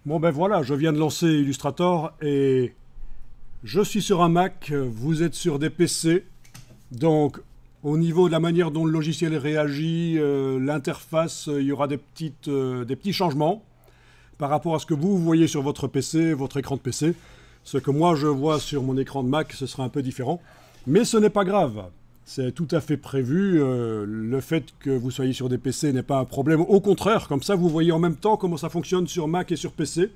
Bon ben voilà, je viens de lancer Illustrator et je suis sur un Mac, vous êtes sur des PC. Donc au niveau de la manière dont le logiciel réagit, l'interface, il y aura des petits changements par rapport à ce que vous voyez sur votre PC, votre écran de PC. Ce que moi je vois sur mon écran de Mac, ce sera un peu différent. Mais ce n'est pas grave. C'est tout à fait prévu. Le fait que vous soyez sur des PC n'est pas un problème. Au contraire, comme ça, vous voyez en même temps comment ça fonctionne sur Mac et sur PC.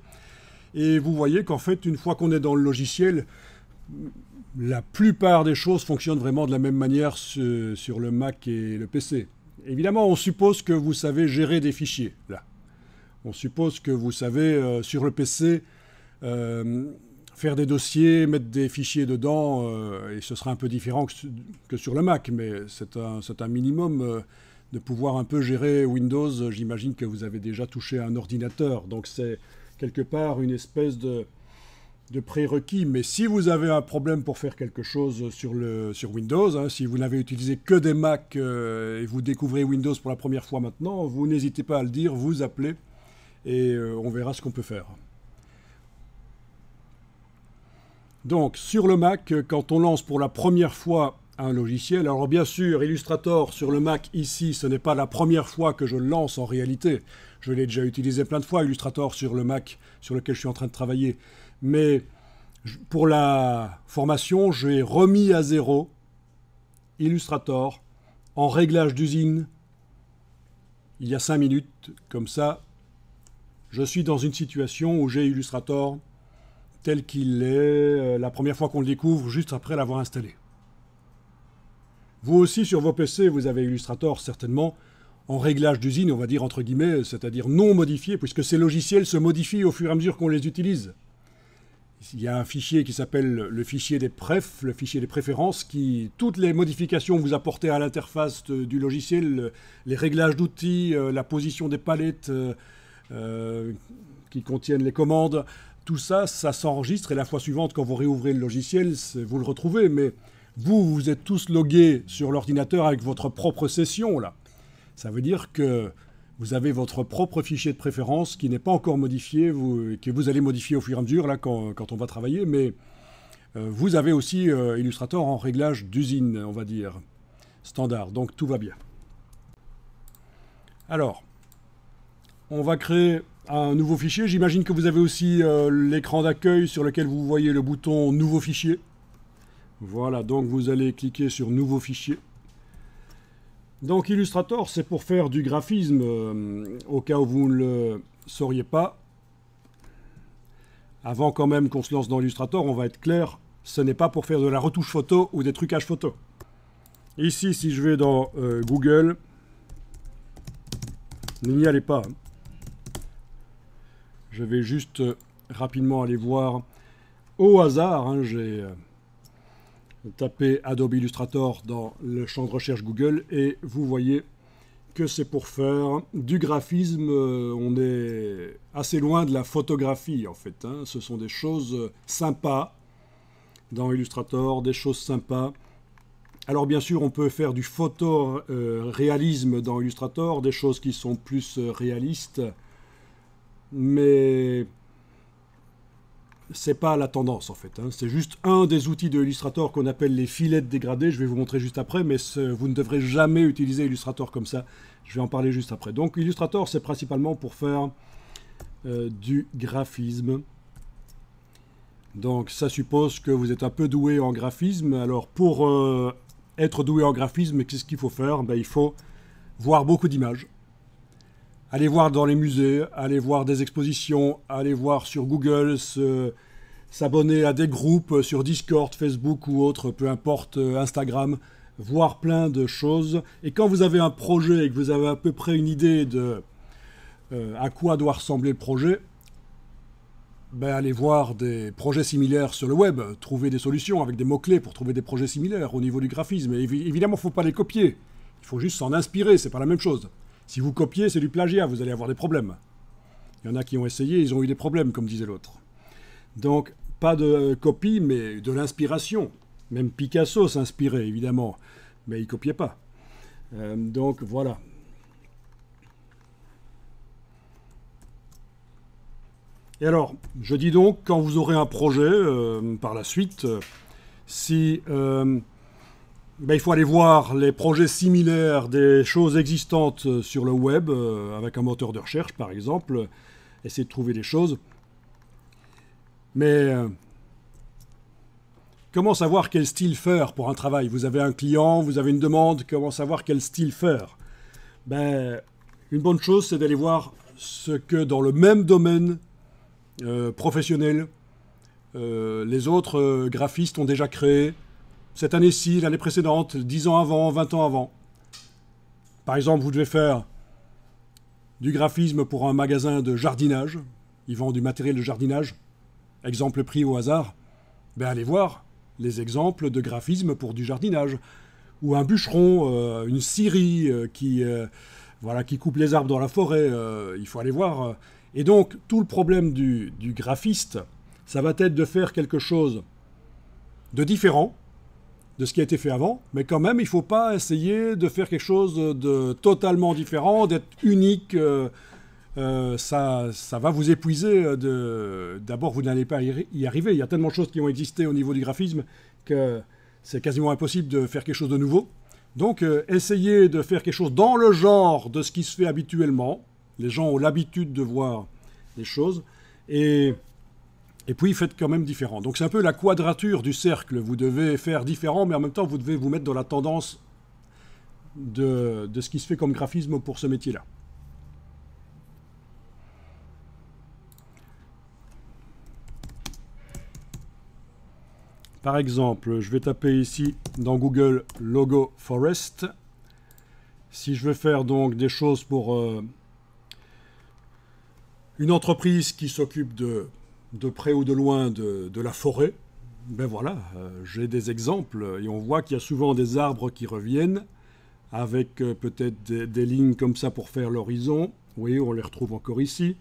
Et vous voyez qu'en fait, une fois qu'on est dans le logiciel, la plupart des choses fonctionnent vraiment de la même manière sur le Mac et le PC. Évidemment, on suppose que vous savez gérer des fichiers, là. On suppose que vous savez, sur le PC, faire des dossiers, mettre des fichiers dedans, et ce sera un peu différent que sur le Mac, mais c'est un minimum de pouvoir un peu gérer Windows. J'imagine que vous avez déjà touché à un ordinateur, donc c'est quelque part une espèce de prérequis. Mais si vous avez un problème pour faire quelque chose sur Windows, hein, si vous n'avez utilisé que des Mac et vous découvrez Windows pour la première fois maintenant, vous n'hésitez pas à le dire, vous appelez, et on verra ce qu'on peut faire. Donc, sur le Mac, quand on lance pour la première fois un logiciel, alors bien sûr, Illustrator sur le Mac, ici, ce n'est pas la première fois que je le lance en réalité. Je l'ai déjà utilisé plein de fois, Illustrator sur le Mac sur lequel je suis en train de travailler. Mais pour la formation, j'ai remis à zéro Illustrator en réglage d'usine il y a 5 minutes. Comme ça, je suis dans une situation où j'ai Illustrator tel qu'il est la première fois qu'on le découvre, juste après l'avoir installé. Vous aussi, sur vos PC, vous avez Illustrator, certainement, en réglage d'usine, on va dire entre guillemets, c'est-à-dire non modifié, puisque ces logiciels se modifient au fur et à mesure qu'on les utilise. Il y a un fichier qui s'appelle le fichier des prefs, le fichier des préférences, qui, toutes les modifications que vous apportez à l'interface du logiciel, les réglages d'outils, la position des palettes qui contiennent les commandes, tout ça, ça s'enregistre et la fois suivante, quand vous réouvrez le logiciel, vous le retrouvez. Mais vous êtes tous logués sur l'ordinateur avec votre propre session, là. Ça veut dire que vous avez votre propre fichier de préférence qui n'est pas encore modifié, que vous allez modifier au fur et à mesure, là, quand on va travailler. Mais vous avez aussi Illustrator en réglage d'usine, on va dire, standard. Donc tout va bien. Alors, on va créer un nouveau fichier. J'imagine que vous avez aussi l'écran d'accueil sur lequel vous voyez le bouton Nouveau fichier. Voilà, donc vous allez cliquer sur Nouveau fichier. Donc Illustrator, c'est pour faire du graphisme, au cas où vous ne le sauriez pas. Avant quand même qu'on se lance dans Illustrator, on va être clair, ce n'est pas pour faire de la retouche photo ou des trucages photo. Ici, si je vais dans Google, n'y allez pas. Je vais juste rapidement aller voir au hasard. Hein, j'ai tapé Adobe Illustrator dans le champ de recherche Google et vous voyez que c'est pour faire du graphisme. On est assez loin de la photographie en fait. Hein. Ce sont des choses sympas dans Illustrator, des choses sympas. Alors bien sûr, on peut faire du photoréalisme dans Illustrator, des choses qui sont plus réalistes. Mais c'est pas la tendance en fait. Hein. C'est juste un des outils de Illustrator qu'on appelle les filets de dégradés. Je vais vous montrer juste après, mais vous ne devrez jamais utiliser Illustrator comme ça. Je vais en parler juste après. Donc Illustrator, c'est principalement pour faire du graphisme. Donc ça suppose que vous êtes un peu doué en graphisme. Alors pour être doué en graphisme, qu'est-ce qu'il faut faire? Il faut voir beaucoup d'images. Allez voir dans les musées, allez voir des expositions, allez voir sur Google, s'abonner à des groupes sur Discord, Facebook ou autre, peu importe, Instagram, voir plein de choses. Et quand vous avez un projet et que vous avez à peu près une idée de à quoi doit ressembler le projet, allez voir des projets similaires sur le web, trouver des solutions avec des mots-clés pour trouver des projets similaires au niveau du graphisme. Et évidemment, il ne faut pas les copier, il faut juste s'en inspirer, c'est pas la même chose. Si vous copiez, c'est du plagiat, vous allez avoir des problèmes. Il y en a qui ont essayé, ils ont eu des problèmes, comme disait l'autre. Donc, pas de copie, mais de l'inspiration. Même Picasso s'inspirait, évidemment, mais il ne copiait pas. Donc, voilà. Et alors, je dis donc, quand vous aurez un projet par la suite, si il faut aller voir les projets similaires des choses existantes sur le web, avec un moteur de recherche par exemple, essayer de trouver des choses. Mais comment savoir quel style faire pour un travail? Vous avez un client, vous avez une demande, comment savoir quel style faire? Une bonne chose, c'est d'aller voir ce que dans le même domaine professionnel, les autres graphistes ont déjà créé cette année-ci, l'année précédente, 10 ans avant, 20 ans avant. Par exemple, vous devez faire du graphisme pour un magasin de jardinage. Ils vendent du matériel de jardinage. Exemple pris au hasard. Allez voir les exemples de graphisme pour du jardinage. Ou un bûcheron, une scierie qui coupe les arbres dans la forêt. Il faut aller voir. Et donc, tout le problème du graphiste, ça va être de faire quelque chose de différent de ce qui a été fait avant, mais quand même, il ne faut pas essayer de faire quelque chose de totalement différent, d'être unique. Ça va vous épuiser. D'abord, vous n'allez pas y arriver. Il y a tellement de choses qui ont existé au niveau du graphisme que c'est quasiment impossible de faire quelque chose de nouveau. Donc, essayez de faire quelque chose dans le genre de ce qui se fait habituellement. Les gens ont l'habitude de voir les choses. Et puis, faites quand même différent. Donc, c'est un peu la quadrature du cercle. Vous devez faire différent, mais en même temps, vous devez vous mettre dans la tendance de ce qui se fait comme graphisme pour ce métier-là. Par exemple, je vais taper ici dans Google Logo Forest. Si je veux faire donc des choses pour une entreprise qui s'occupe de près ou de loin de la forêt, voilà, j'ai des exemples et on voit qu'il y a souvent des arbres qui reviennent avec peut-être des lignes comme ça pour faire l'horizon. Oui, on les retrouve encore ici.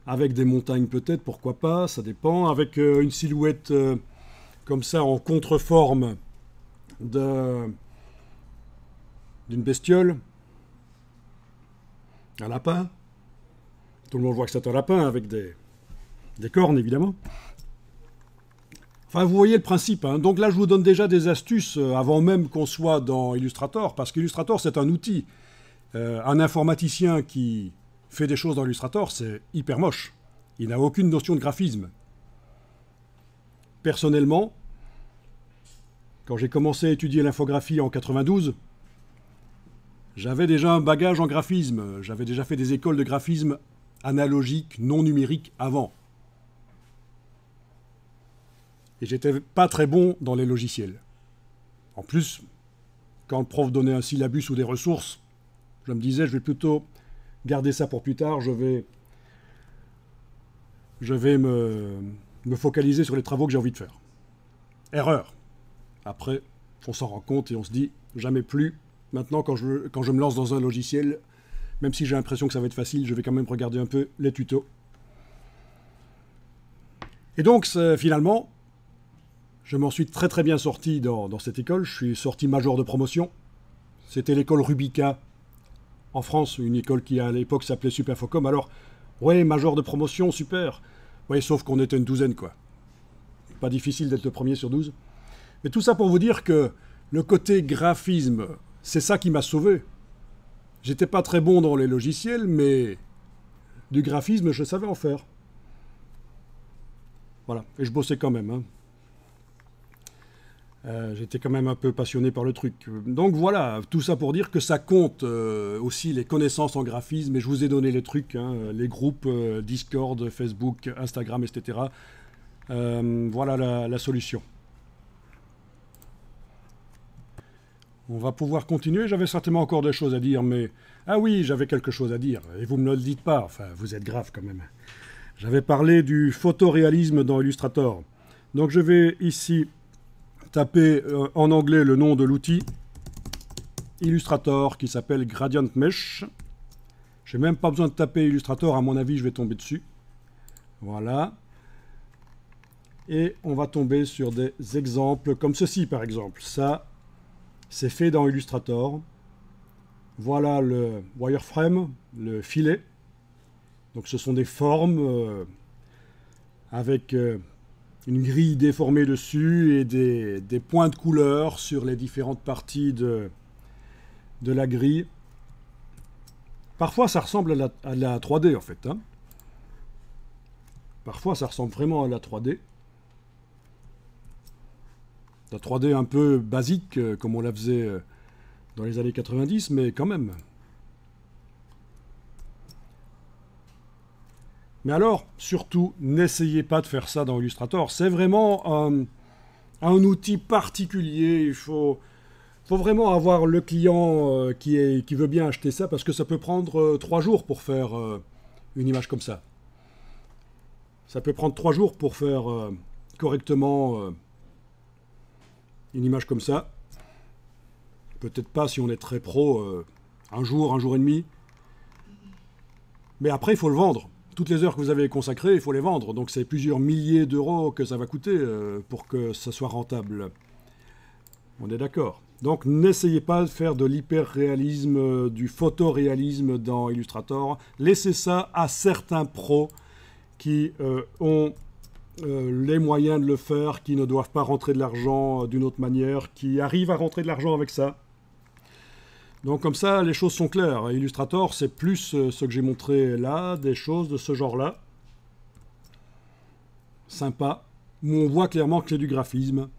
Avec des montagnes peut-être, pourquoi pas, ça dépend. Avec une silhouette comme ça en contreforme d'une bestiole. Un lapin. Tout le monde voit que c'est un lapin avec des cornes, évidemment. Enfin, vous voyez le principe. Hein. Donc là, je vous donne déjà des astuces avant même qu'on soit dans Illustrator, parce qu'Illustrator, c'est un outil. Un informaticien qui fait des choses dans Illustrator, c'est hyper moche. Il n'a aucune notion de graphisme. Personnellement, quand j'ai commencé à étudier l'infographie en 92, j'avais déjà un bagage en graphisme. J'avais déjà fait des écoles de graphisme analogique, non numérique avant. Et j'étais pas très bon dans les logiciels. En plus, quand le prof donnait un syllabus ou des ressources, je me disais, je vais plutôt garder ça pour plus tard, je vais me focaliser sur les travaux que j'ai envie de faire. Erreur. Après, on s'en rend compte et on se dit, jamais plus. Maintenant, quand je me lance dans un logiciel, même si j'ai l'impression que ça va être facile, je vais quand même regarder un peu les tutos. Et donc, finalement, je m'en suis très très bien sorti dans cette école. Je suis sorti major de promotion. C'était l'école Rubica en France, une école qui à l'époque s'appelait Superfocom. Alors, ouais, major de promotion, super. Ouais, sauf qu'on était une douzaine, quoi. Pas difficile d'être le premier sur 12. Mais tout ça pour vous dire que le côté graphisme, c'est ça qui m'a sauvé. J'étais pas très bon dans les logiciels, mais du graphisme, je savais en faire. Voilà, et je bossais quand même. Hein. J'étais quand même un peu passionné par le truc. Donc voilà, tout ça pour dire que ça compte aussi les connaissances en graphisme, et je vous ai donné les trucs, hein, les groupes Discord, Facebook, Instagram, etc. Voilà la solution. On va pouvoir continuer, j'avais certainement encore des choses à dire, mais... Ah oui, j'avais quelque chose à dire, et vous ne me le dites pas, enfin, vous êtes grave quand même. J'avais parlé du photoréalisme dans Illustrator. Donc je vais ici taper en anglais le nom de l'outil Illustrator qui s'appelle Gradient Mesh. Je n'ai même pas besoin de taper Illustrator, à mon avis je vais tomber dessus. Voilà. Et on va tomber sur des exemples comme ceci par exemple. Ça, c'est fait dans Illustrator. Voilà le wireframe, le filet. Donc ce sont des formes avec une grille déformée dessus et des points de couleur sur les différentes parties de la grille. Parfois ça ressemble à la 3D en fait, hein. Parfois ça ressemble vraiment à la 3D. La 3D un peu basique, comme on la faisait dans les années 90, mais quand même. Mais alors, surtout, n'essayez pas de faire ça dans Illustrator. C'est vraiment un outil particulier. Il faut vraiment avoir le client qui veut bien acheter ça, parce que ça peut prendre 3 jours pour faire une image comme ça. Ça peut prendre 3 jours pour faire correctement une image comme ça. Peut-être pas si on est très pro, un jour et demi. Mais après, il faut le vendre. Toutes les heures que vous avez consacrées, il faut les vendre. Donc c'est plusieurs milliers d'euros que ça va coûter pour que ça soit rentable. On est d'accord. Donc n'essayez pas de faire de l'hyper-réalisme, du photoréalisme dans Illustrator. Laissez ça à certains pros qui ont les moyens de le faire, qui ne doivent pas rentrer de l'argent d'une autre manière, qui arrivent à rentrer de l'argent avec ça. Donc comme ça, les choses sont claires. Illustrator, c'est plus ce que j'ai montré là, des choses de ce genre-là. Sympa. Où on voit clairement que c'est du graphisme.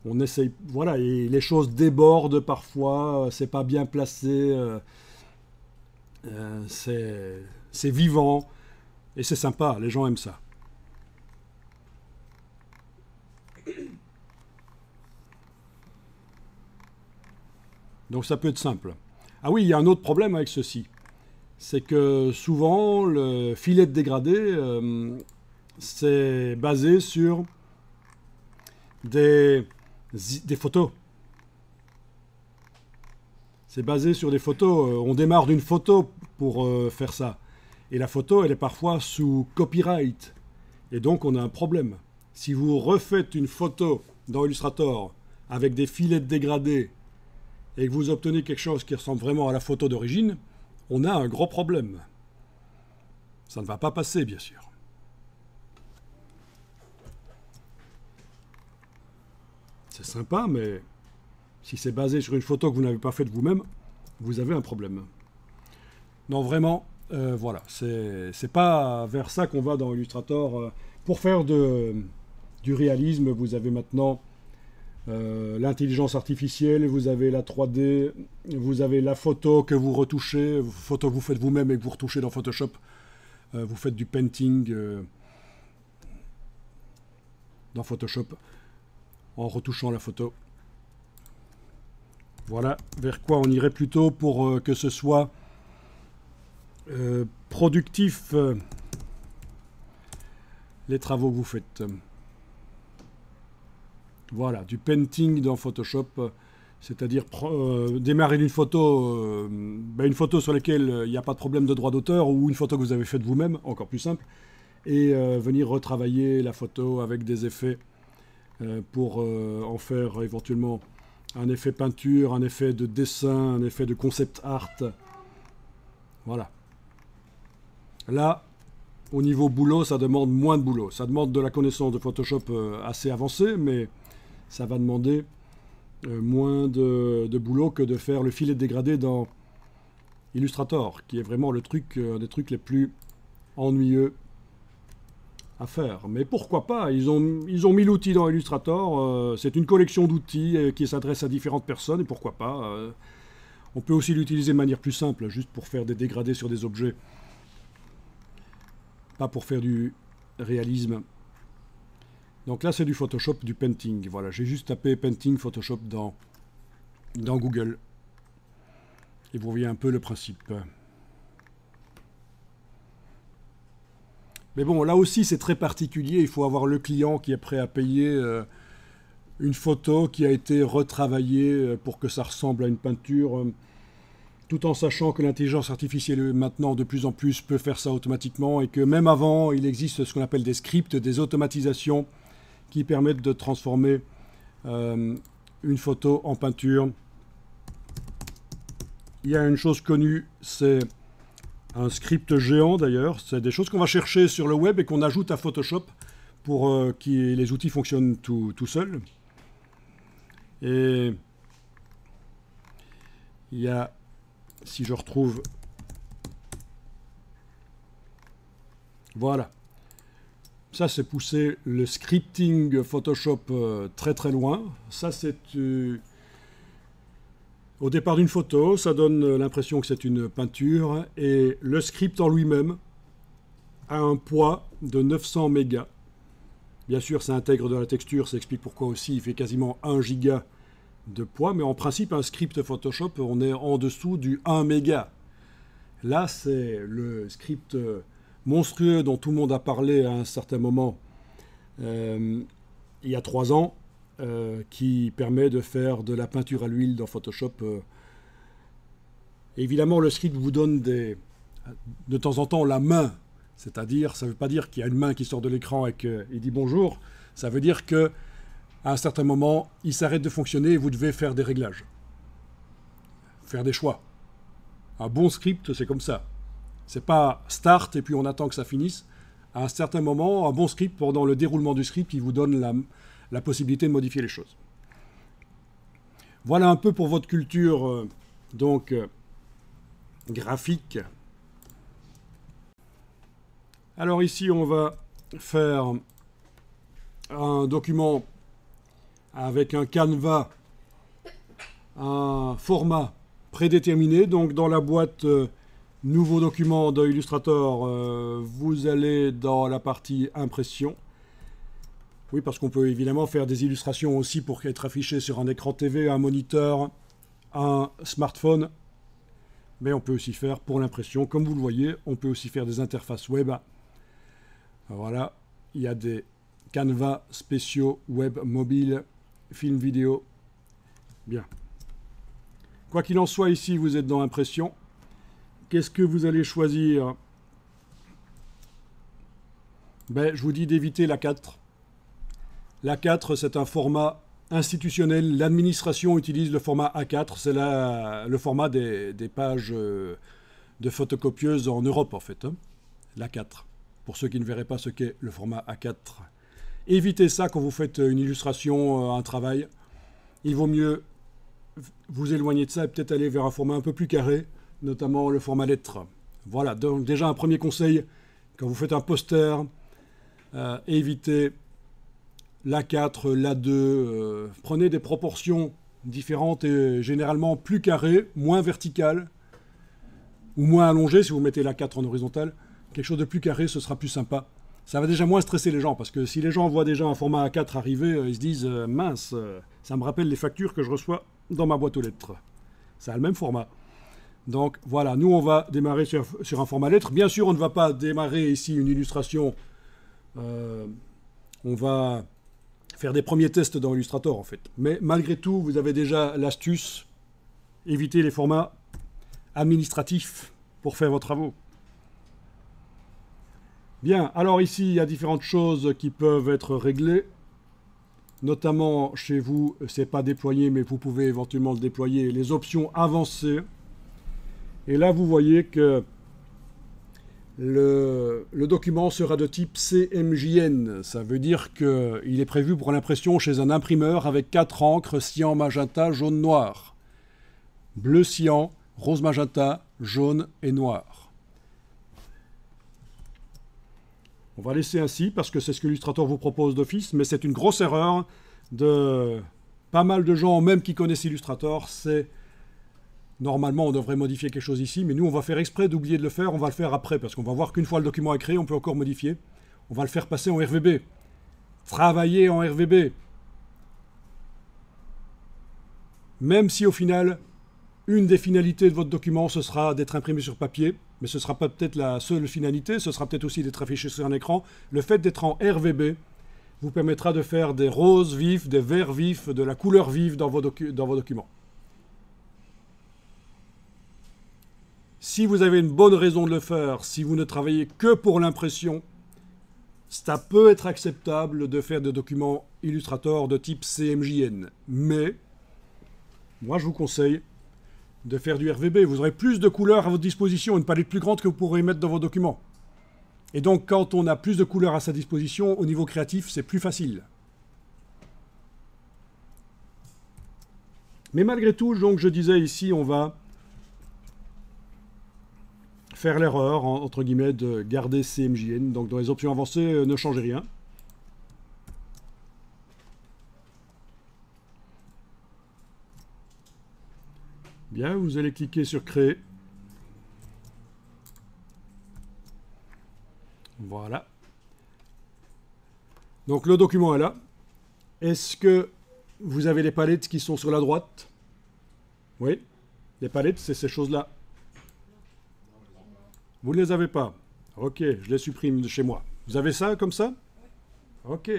On essaye, voilà, et les choses débordent parfois, c'est pas bien placé, c'est vivant, et c'est sympa, les gens aiment ça. Donc ça peut être simple. Ah oui, il y a un autre problème avec ceci. C'est que souvent, le filet de dégradé, c'est basé sur des photos. C'est basé sur des photos. On démarre d'une photo pour faire ça. Et la photo, elle est parfois sous copyright. Et donc, on a un problème. Si vous refaites une photo dans Illustrator avec des filets de dégradé et que vous obtenez quelque chose qui ressemble vraiment à la photo d'origine, on a un gros problème. Ça ne va pas passer, bien sûr. C'est sympa, mais si c'est basé sur une photo que vous n'avez pas faite vous-même, vous avez un problème. Non, vraiment, voilà, c'est pas vers ça qu'on va dans Illustrator. Pour faire du réalisme, vous avez maintenant l'intelligence artificielle, vous avez la 3D, vous avez la photo que vous retouchez, photo que vous faites vous-même et que vous retouchez dans Photoshop. Vous faites du painting dans Photoshop en retouchant la photo. Voilà vers quoi on irait plutôt pour que ce soit productif les travaux que vous faites. Voilà, du painting dans Photoshop, c'est-à-dire démarrer d'une photo, une photo sur laquelle il n'y a pas de problème de droit d'auteur, ou une photo que vous avez faite vous-même, encore plus simple, et venir retravailler la photo avec des effets pour en faire éventuellement un effet peinture, un effet de dessin, un effet de concept art. Voilà. Là, au niveau boulot, ça demande moins de boulot. Ça demande de la connaissance de Photoshop assez avancée, mais ça va demander moins de boulot que de faire le filet de dégradé dans Illustrator, qui est vraiment le truc, un des trucs les plus ennuyeux à faire. Mais pourquoi pas, ils ont mis l'outil dans Illustrator, c'est une collection d'outils qui s'adresse à différentes personnes, et pourquoi pas. On peut aussi l'utiliser de manière plus simple, juste pour faire des dégradés sur des objets. Pas pour faire du réalisme. Donc là, c'est du Photoshop, du painting. Voilà, j'ai juste tapé painting Photoshop dans Google. Et vous voyez un peu le principe. Mais bon, là aussi, c'est très particulier. Il faut avoir le client qui est prêt à payer une photo qui a été retravaillée pour que ça ressemble à une peinture, tout en sachant que l'intelligence artificielle maintenant de plus en plus peut faire ça automatiquement et que même avant, il existe ce qu'on appelle des scripts, des automatisations qui permettent de transformer une photo en peinture. Il y a une chose connue, c'est un script géant d'ailleurs. C'est des choses qu'on va chercher sur le web et qu'on ajoute à Photoshop pour que les outils fonctionnent tout seuls. Et il y a, si je retrouve, voilà. Ça, c'est pousser le scripting Photoshop très très loin. Ça, c'est au départ d'une photo, ça donne l'impression que c'est une peinture. Et le script en lui-même a un poids de 900 mégas. Bien sûr, ça intègre de la texture, ça explique pourquoi aussi il fait quasiment 1 giga de poids. Mais en principe, un script Photoshop, on est en dessous du 1 méga. Là, c'est le script monstrueux dont tout le monde a parlé à un certain moment il y a 3 ans, qui permet de faire de la peinture à l'huile dans Photoshop. Évidemment, le script vous donne de temps en temps la main, c'est-à-dire, ça ne veut pas dire qu'il y a une main qui sort de l'écran et qu'il dit bonjour, ça veut dire qu'à un certain moment, il s'arrête de fonctionner et vous devez faire des réglages, faire des choix. Un bon script, c'est comme ça. C'est pas start et puis on attend que ça finisse. À un certain moment, un bon script, pendant le déroulement du script, il vous donne la possibilité de modifier les choses. Voilà un peu pour votre culture graphique. Alors ici, on va faire un document avec un canevas, un format prédéterminé. Donc dans la boîte nouveau document de Illustrator, vous allez dans la partie impression. Oui, parce qu'on peut évidemment faire des illustrations aussi pour être affiché sur un écran TV, un moniteur, un smartphone. Mais on peut aussi faire pour l'impression, comme vous le voyez, on peut aussi faire des interfaces web. Voilà, il y a des canevas spéciaux web, mobile, film vidéo. Bien. Quoi qu'il en soit, ici, vous êtes dans impression. Qu'est-ce que vous allez choisir? Ben, je vous dis d'éviter l'A4. L'A4, c'est un format institutionnel. L'administration utilise le format A4. C'est le format des pages de photocopieuses en Europe, en fait. Hein. L'A4. Pour ceux qui ne verraient pas ce qu'est le format A4. Évitez ça quand vous faites une illustration, un travail. Il vaut mieux vous éloigner de ça et peut-être aller vers un format un peu plus carré, notamment le format lettre. Voilà, donc déjà un premier conseil, quand vous faites un poster, évitez l'A4, l'A2, prenez des proportions différentes et généralement plus carrées, moins verticales, ou moins allongées si vous mettez l'A4 en horizontal. Quelque chose de plus carré, ce sera plus sympa. Ça va déjà moins stresser les gens, parce que si les gens voient déjà un format A4 arriver, ils se disent « mince, ça me rappelle les factures que je reçois dans ma boîte aux lettres ». Ça a le même format. Donc voilà, nous on va démarrer sur un format lettre. Bien sûr, on ne va pas démarrer ici une illustration. On va faire des premiers tests dans Illustrator en fait. Mais malgré tout, vous avez déjà l'astuce. Évitez les formats administratifs pour faire vos travaux. Bien, alors ici, il y a différentes choses qui peuvent être réglées. Notamment, chez vous, ce n'est pas déployé, mais vous pouvez éventuellement le déployer. Les options avancées. Et là, vous voyez que le document sera de type CMJN. Ça veut dire qu'il est prévu pour l'impression chez un imprimeur avec 4 encres cyan, magenta, jaune, noir. Bleu, cyan, rose, magenta, jaune et noir. On va laisser ainsi parce que c'est ce que Illustrator vous propose d'office, mais c'est une grosse erreur de pas mal de gens, même qui connaissent Illustrator. C'est normalement on devrait modifier quelque chose ici, mais nous on va faire exprès d'oublier de le faire, on va le faire après parce qu'on va voir qu'une fois le document est créé, on peut encore modifier. On va le faire passer en RVB. Travailler en RVB. Même si au final, une des finalités de votre document, ce sera d'être imprimé sur papier, mais ce ne sera pas peut-être la seule finalité, ce sera peut-être aussi d'être affiché sur un écran. Le fait d'être en RVB vous permettra de faire des roses vifs, des verts vifs, de la couleur vive dans vos documents. Si vous avez une bonne raison de le faire, si vous ne travaillez que pour l'impression, ça peut être acceptable de faire des documents Illustrator de type CMJN. Mais, moi je vous conseille de faire du RVB. Vous aurez plus de couleurs à votre disposition, une palette plus grande que vous pourrez mettre dans vos documents. Et donc, quand on a plus de couleurs à sa disposition, au niveau créatif, c'est plus facile. Mais malgré tout, donc, je disais ici, on va faire l'erreur, entre guillemets, de garder CMJN. Donc, dans les options avancées, ne changez rien. Bien, vous allez cliquer sur Créer. Voilà. Donc le document est là. Est-ce que vous avez les palettes qui sont sur la droite? Oui. Les palettes, c'est ces choses-là. Vous ne les avez pas. Ok, je les supprime de chez moi. Vous avez ça comme ça? Ok.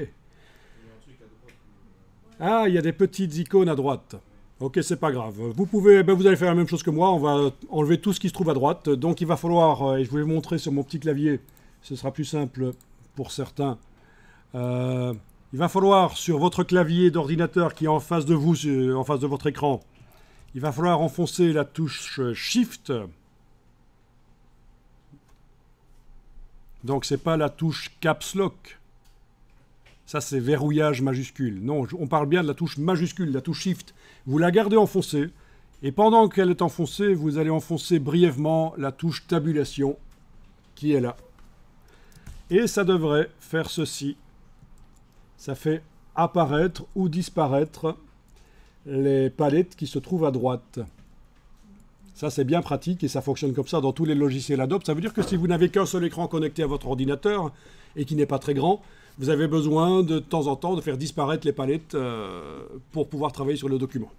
Ah, il y a des petites icônes à droite. Ok, c'est pas grave. Vous pouvez, vous allez faire la même chose que moi. On va enlever tout ce qui se trouve à droite. Donc il va falloir, et je vais vous montrer sur mon petit clavier, ce sera plus simple pour certains. Il va falloir, sur votre clavier d'ordinateur qui est en face de vous, en face de votre écran, il va falloir enfoncer la touche Shift. Donc, ce n'est pas la touche Caps Lock. Ça, c'est verrouillage majuscule. Non, on parle bien de la touche majuscule, la touche Shift. Vous la gardez enfoncée, et pendant qu'elle est enfoncée, vous allez enfoncer brièvement la touche Tabulation, qui est là. Et ça devrait faire ceci. Ça fait apparaître ou disparaître les palettes qui se trouvent à droite. Ça, c'est bien pratique et ça fonctionne comme ça dans tous les logiciels Adobe. Ça veut dire que si vous n'avez qu'un seul écran connecté à votre ordinateur et qui n'est pas très grand, vous avez besoin de temps en temps de faire disparaître les palettes pour pouvoir travailler sur le document.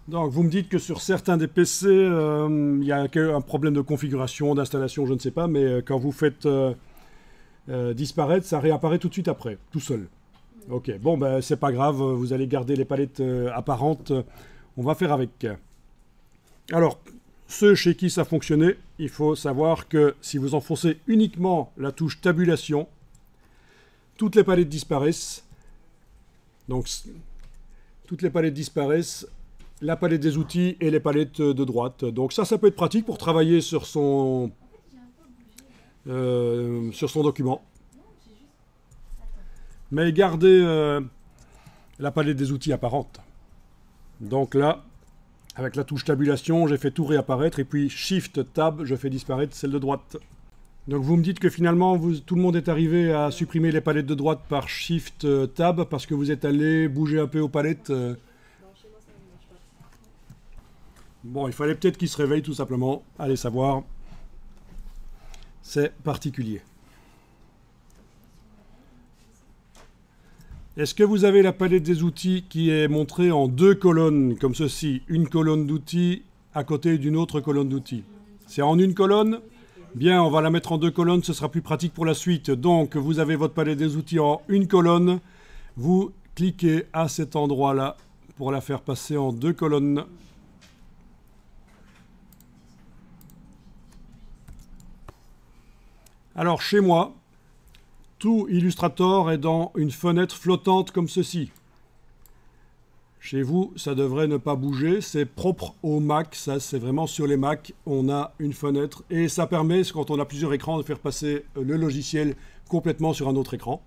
Donc, vous me dites que sur certains des PC, il y a un problème de configuration, d'installation, je ne sais pas, mais quand vous faites disparaître, ça réapparaît tout de suite après, tout seul. Ok, bon, ben c'est pas grave, vous allez garder les palettes apparentes, on va faire avec. Alors, ceux chez qui ça fonctionnait, il faut savoir que si vous enfoncez uniquement la touche Tabulation, toutes les palettes disparaissent. Donc, toutes les palettes disparaissent, la palette des outils et les palettes de droite. Donc ça peut être pratique pour travailler sur son document. Mais gardez la palette des outils apparente. Donc là, avec la touche Tabulation, j'ai fait tout réapparaître. Et puis Shift Tab, je fais disparaître celle de droite. Donc vous me dites que finalement, tout le monde est arrivé à supprimer les palettes de droite par Shift Tab parce que vous êtes allé bouger un peu aux palettes. Bon, il fallait peut-être qu'ils se réveillent tout simplement. Allez savoir. C'est particulier. Est-ce que vous avez la palette des outils qui est montrée en deux colonnes, comme ceci? Une colonne d'outils à côté d'une autre colonne d'outils. C'est en une colonne? Bien, on va la mettre en deux colonnes, ce sera plus pratique pour la suite. Donc, vous avez votre palette des outils en une colonne. Vous cliquez à cet endroit-là pour la faire passer en deux colonnes. Alors, chez moi, tout Illustrator est dans une fenêtre flottante comme ceci. Chez vous, ça devrait ne pas bouger. C'est propre au Mac. Ça, c'est vraiment sur les Mac. On a une fenêtre. Et ça permet, quand on a plusieurs écrans, de faire passer le logiciel complètement sur un autre écran.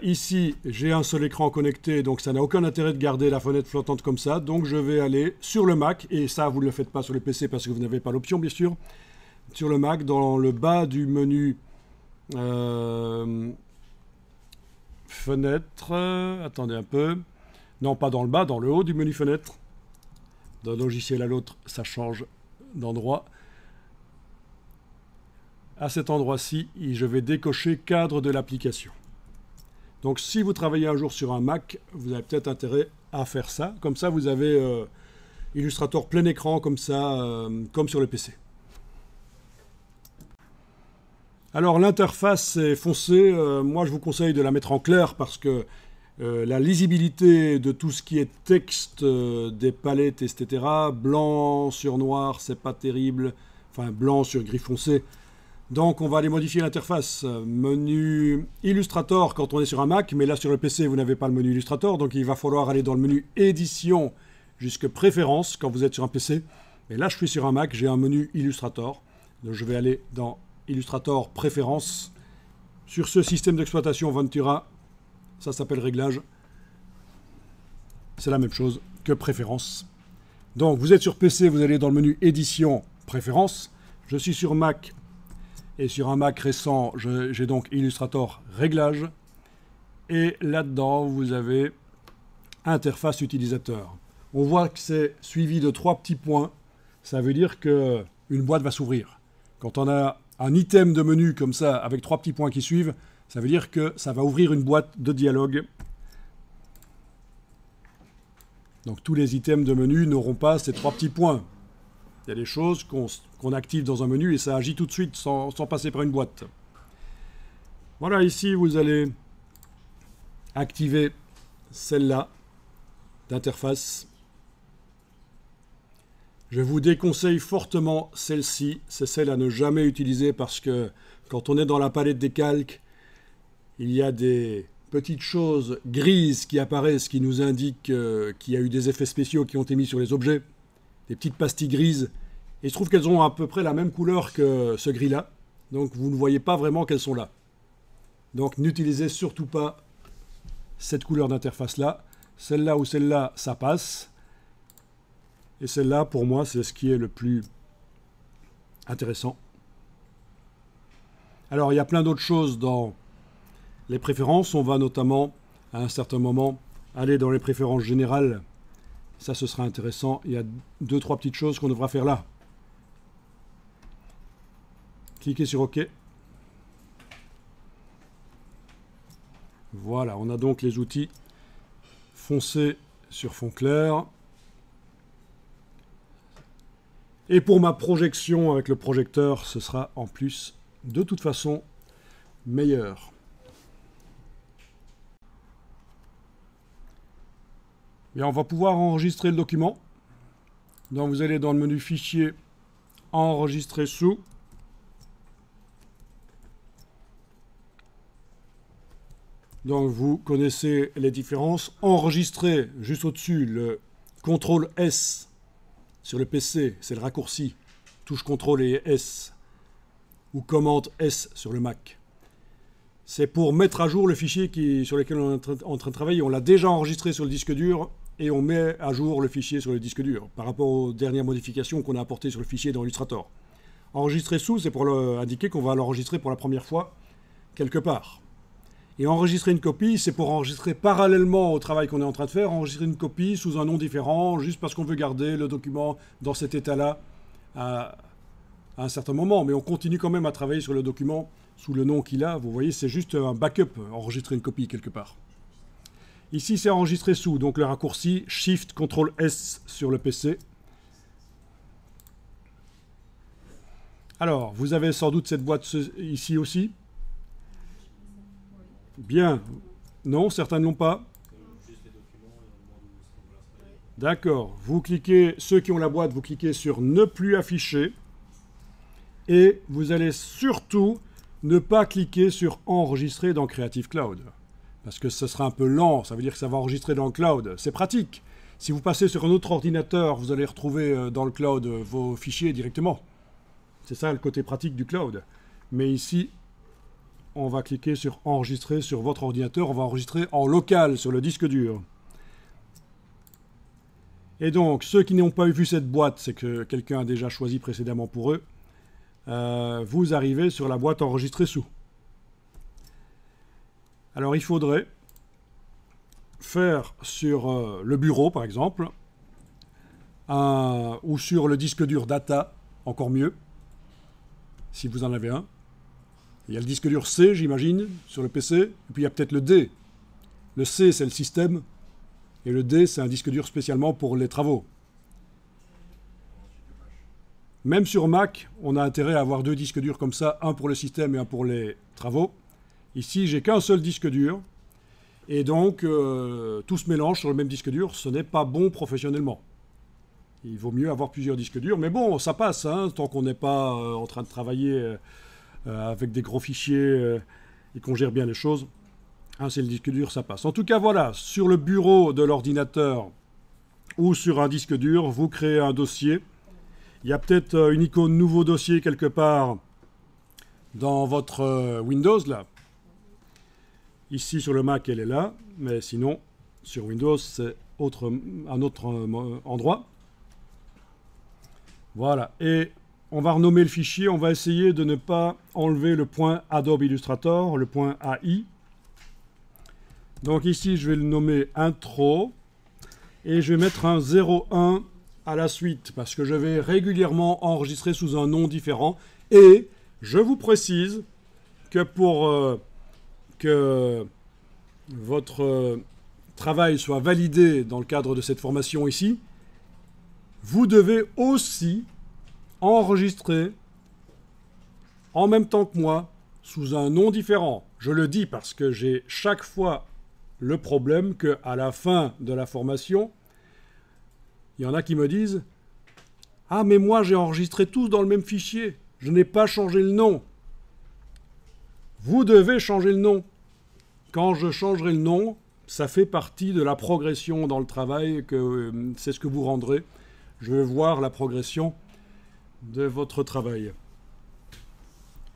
Ici, j'ai un seul écran connecté. Donc, ça n'a aucun intérêt de garder la fenêtre flottante comme ça. Donc, je vais aller sur le Mac. Et ça, vous ne le faites pas sur le PC parce que vous n'avez pas l'option, bien sûr. Sur le Mac, dans le bas du menu fenêtre. Attendez un peu. Non, pas dans le bas, dans le haut du menu fenêtre. D'un logiciel à l'autre, ça change d'endroit. À cet endroit-ci, je vais décocher cadre de l'application. Donc, si vous travaillez un jour sur un Mac, vous avez peut-être intérêt à faire ça. Comme ça, vous avez Illustrator plein écran, comme ça, comme sur le PC. Alors, l'interface est foncée. Moi, je vous conseille de la mettre en clair parce que la lisibilité de tout ce qui est texte, des palettes, etc. Blanc sur noir, c'est pas terrible. Enfin, blanc sur gris foncé. Donc, on va aller modifier l'interface. Menu Illustrator quand on est sur un Mac, mais là, sur le PC, vous n'avez pas le menu Illustrator. Donc, il va falloir aller dans le menu Édition, jusque préférences quand vous êtes sur un PC. Mais là, je suis sur un Mac, j'ai un menu Illustrator. Donc, je vais aller dans Illustrator Préférences. Sur ce système d'exploitation Ventura, ça s'appelle Réglages. C'est la même chose que Préférences. Donc, vous êtes sur PC, vous allez dans le menu Édition, Préférences. Je suis sur Mac, et sur un Mac récent, j'ai donc Illustrator Réglages. Et là-dedans, vous avez Interface utilisateur. On voit que c'est suivi de 3 petits points. Ça veut dire qu'une boîte va s'ouvrir. Quand on a un item de menu comme ça, avec 3 petits points qui suivent, ça veut dire que ça va ouvrir une boîte de dialogue. Donc tous les items de menu n'auront pas ces 3 petits points. Il y a des choses qu'on active dans un menu et ça agit tout de suite sans passer par une boîte. Voilà, ici vous allez activer celle-là d'interface. Je vous déconseille fortement celle-ci. C'est celle à ne jamais utiliser parce que quand on est dans la palette des calques, il y a des petites choses grises qui apparaissent qui nous indiquent qu'il y a eu des effets spéciaux qui ont été mis sur les objets. Des petites pastilles grises. Et je trouve qu'elles ont à peu près la même couleur que ce gris-là. Donc vous ne voyez pas vraiment qu'elles sont là. Donc n'utilisez surtout pas cette couleur d'interface-là. Celle-là ou celle-là, ça passe. Et celle-là, pour moi, c'est ce qui est le plus intéressant. Alors, il y a plein d'autres choses dans les préférences. On va notamment, à un certain moment, aller dans les préférences générales. Ça, ce sera intéressant. Il y a 2-3 petites choses qu'on devra faire là. Cliquez sur OK. Voilà, on a donc les outils foncé sur fond clair. Et pour ma projection avec le projecteur, ce sera en plus, de toute façon, meilleur. Bien, on va pouvoir enregistrer le document. Donc vous allez dans le menu Fichier, Enregistrer sous. Donc vous connaissez les différences. Enregistrer, juste au-dessus, le CTRL S sur le PC, c'est le raccourci. Touche CTRL et S. Ou commande S sur le Mac. C'est pour mettre à jour le fichier sur lequel on est en train de travailler. On l'a déjà enregistré sur le disque dur et on met à jour le fichier sur le disque dur par rapport aux dernières modifications qu'on a apportées sur le fichier dans Illustrator. Enregistrer sous, c'est pour indiquer qu'on va l'enregistrer pour la première fois quelque part. Et enregistrer une copie, c'est pour enregistrer parallèlement au travail qu'on est en train de faire, enregistrer une copie sous un nom différent, juste parce qu'on veut garder le document dans cet état-là à un certain moment. Mais on continue quand même à travailler sur le document sous le nom qu'il a. Vous voyez, c'est juste un backup, enregistrer une copie quelque part. Ici, c'est enregistrer sous, donc le raccourci Shift CTRL S sur le PC. Alors, vous avez sans doute cette boîte ici aussi. Bien. Non, certains ne l'ont pas. D'accord. Vous cliquez, ceux qui ont la boîte, vous cliquez sur ne plus afficher. Et vous allez surtout ne pas cliquer sur enregistrer dans Creative Cloud. Parce que ce sera un peu lent, ça veut dire que ça va enregistrer dans le cloud. C'est pratique. Si vous passez sur un autre ordinateur, vous allez retrouver dans le cloud vos fichiers directement. C'est ça le côté pratique du cloud. Mais ici, on va cliquer sur enregistrer sur votre ordinateur. On va enregistrer en local sur le disque dur. Et donc, ceux qui n'ont pas vu cette boîte, c'est que quelqu'un a déjà choisi précédemment pour eux. Vous arrivez sur la boîte enregistrer sous. Alors, il faudrait faire sur le bureau, par exemple, ou sur le disque dur data, encore mieux, si vous en avez un. Il y a le disque dur C, j'imagine, sur le PC, et puis il y a peut-être le D. Le C, c'est le système, et le D, c'est un disque dur spécialement pour les travaux. Même sur Mac, on a intérêt à avoir 2 disques durs comme ça, un pour le système et un pour les travaux. Ici, j'ai qu'un seul disque dur, et donc tout se mélange sur le même disque dur. Ce n'est pas bon professionnellement. Il vaut mieux avoir plusieurs disques durs, mais bon, ça passe, hein, tant qu'on n'est pas en train de travailler avec des gros fichiers et qu'on gère bien les choses. Hein, c'est le disque dur, ça passe. En tout cas, voilà, sur le bureau de l'ordinateur ou sur un disque dur, vous créez un dossier. Il y a peut-être une icône nouveau dossier quelque part dans votre Windows là. Ici sur le Mac, elle est là, mais sinon sur Windows, c'est un autre endroit. Voilà, et on va renommer le fichier, on va essayer de ne pas enlever le point Adobe Illustrator, le point AI. Donc ici, je vais le nommer intro, et je vais mettre un 01 à la suite, parce que je vais régulièrement enregistrer sous un nom différent, et je vous précise que pour que votre travail soit validé dans le cadre de cette formation ici, vous devez aussi enregistrer en même temps que moi sous un nom différent. Je le dis parce que j'ai chaque fois le problème qu'à la fin de la formation, il y en a qui me disent « Ah, mais moi j'ai enregistré tous dans le même fichier, je n'ai pas changé le nom. » Vous devez changer le nom. Quand je changerai le nom, ça fait partie de la progression dans le travail, c'est ce que vous rendrez. Je vais voir la progression de votre travail.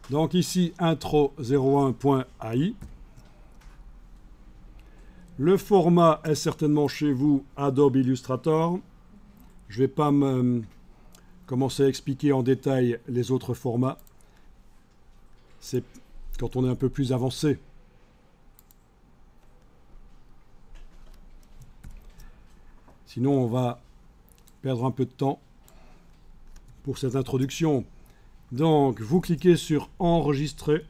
Donc ici, intro01.ai. Le format est certainement chez vous Adobe Illustrator. Je ne vais pas commencer à expliquer en détail les autres formats. C'est quand on est un peu plus avancé. Sinon, on va perdre un peu de temps pour cette introduction. Donc, vous cliquez sur Enregistrer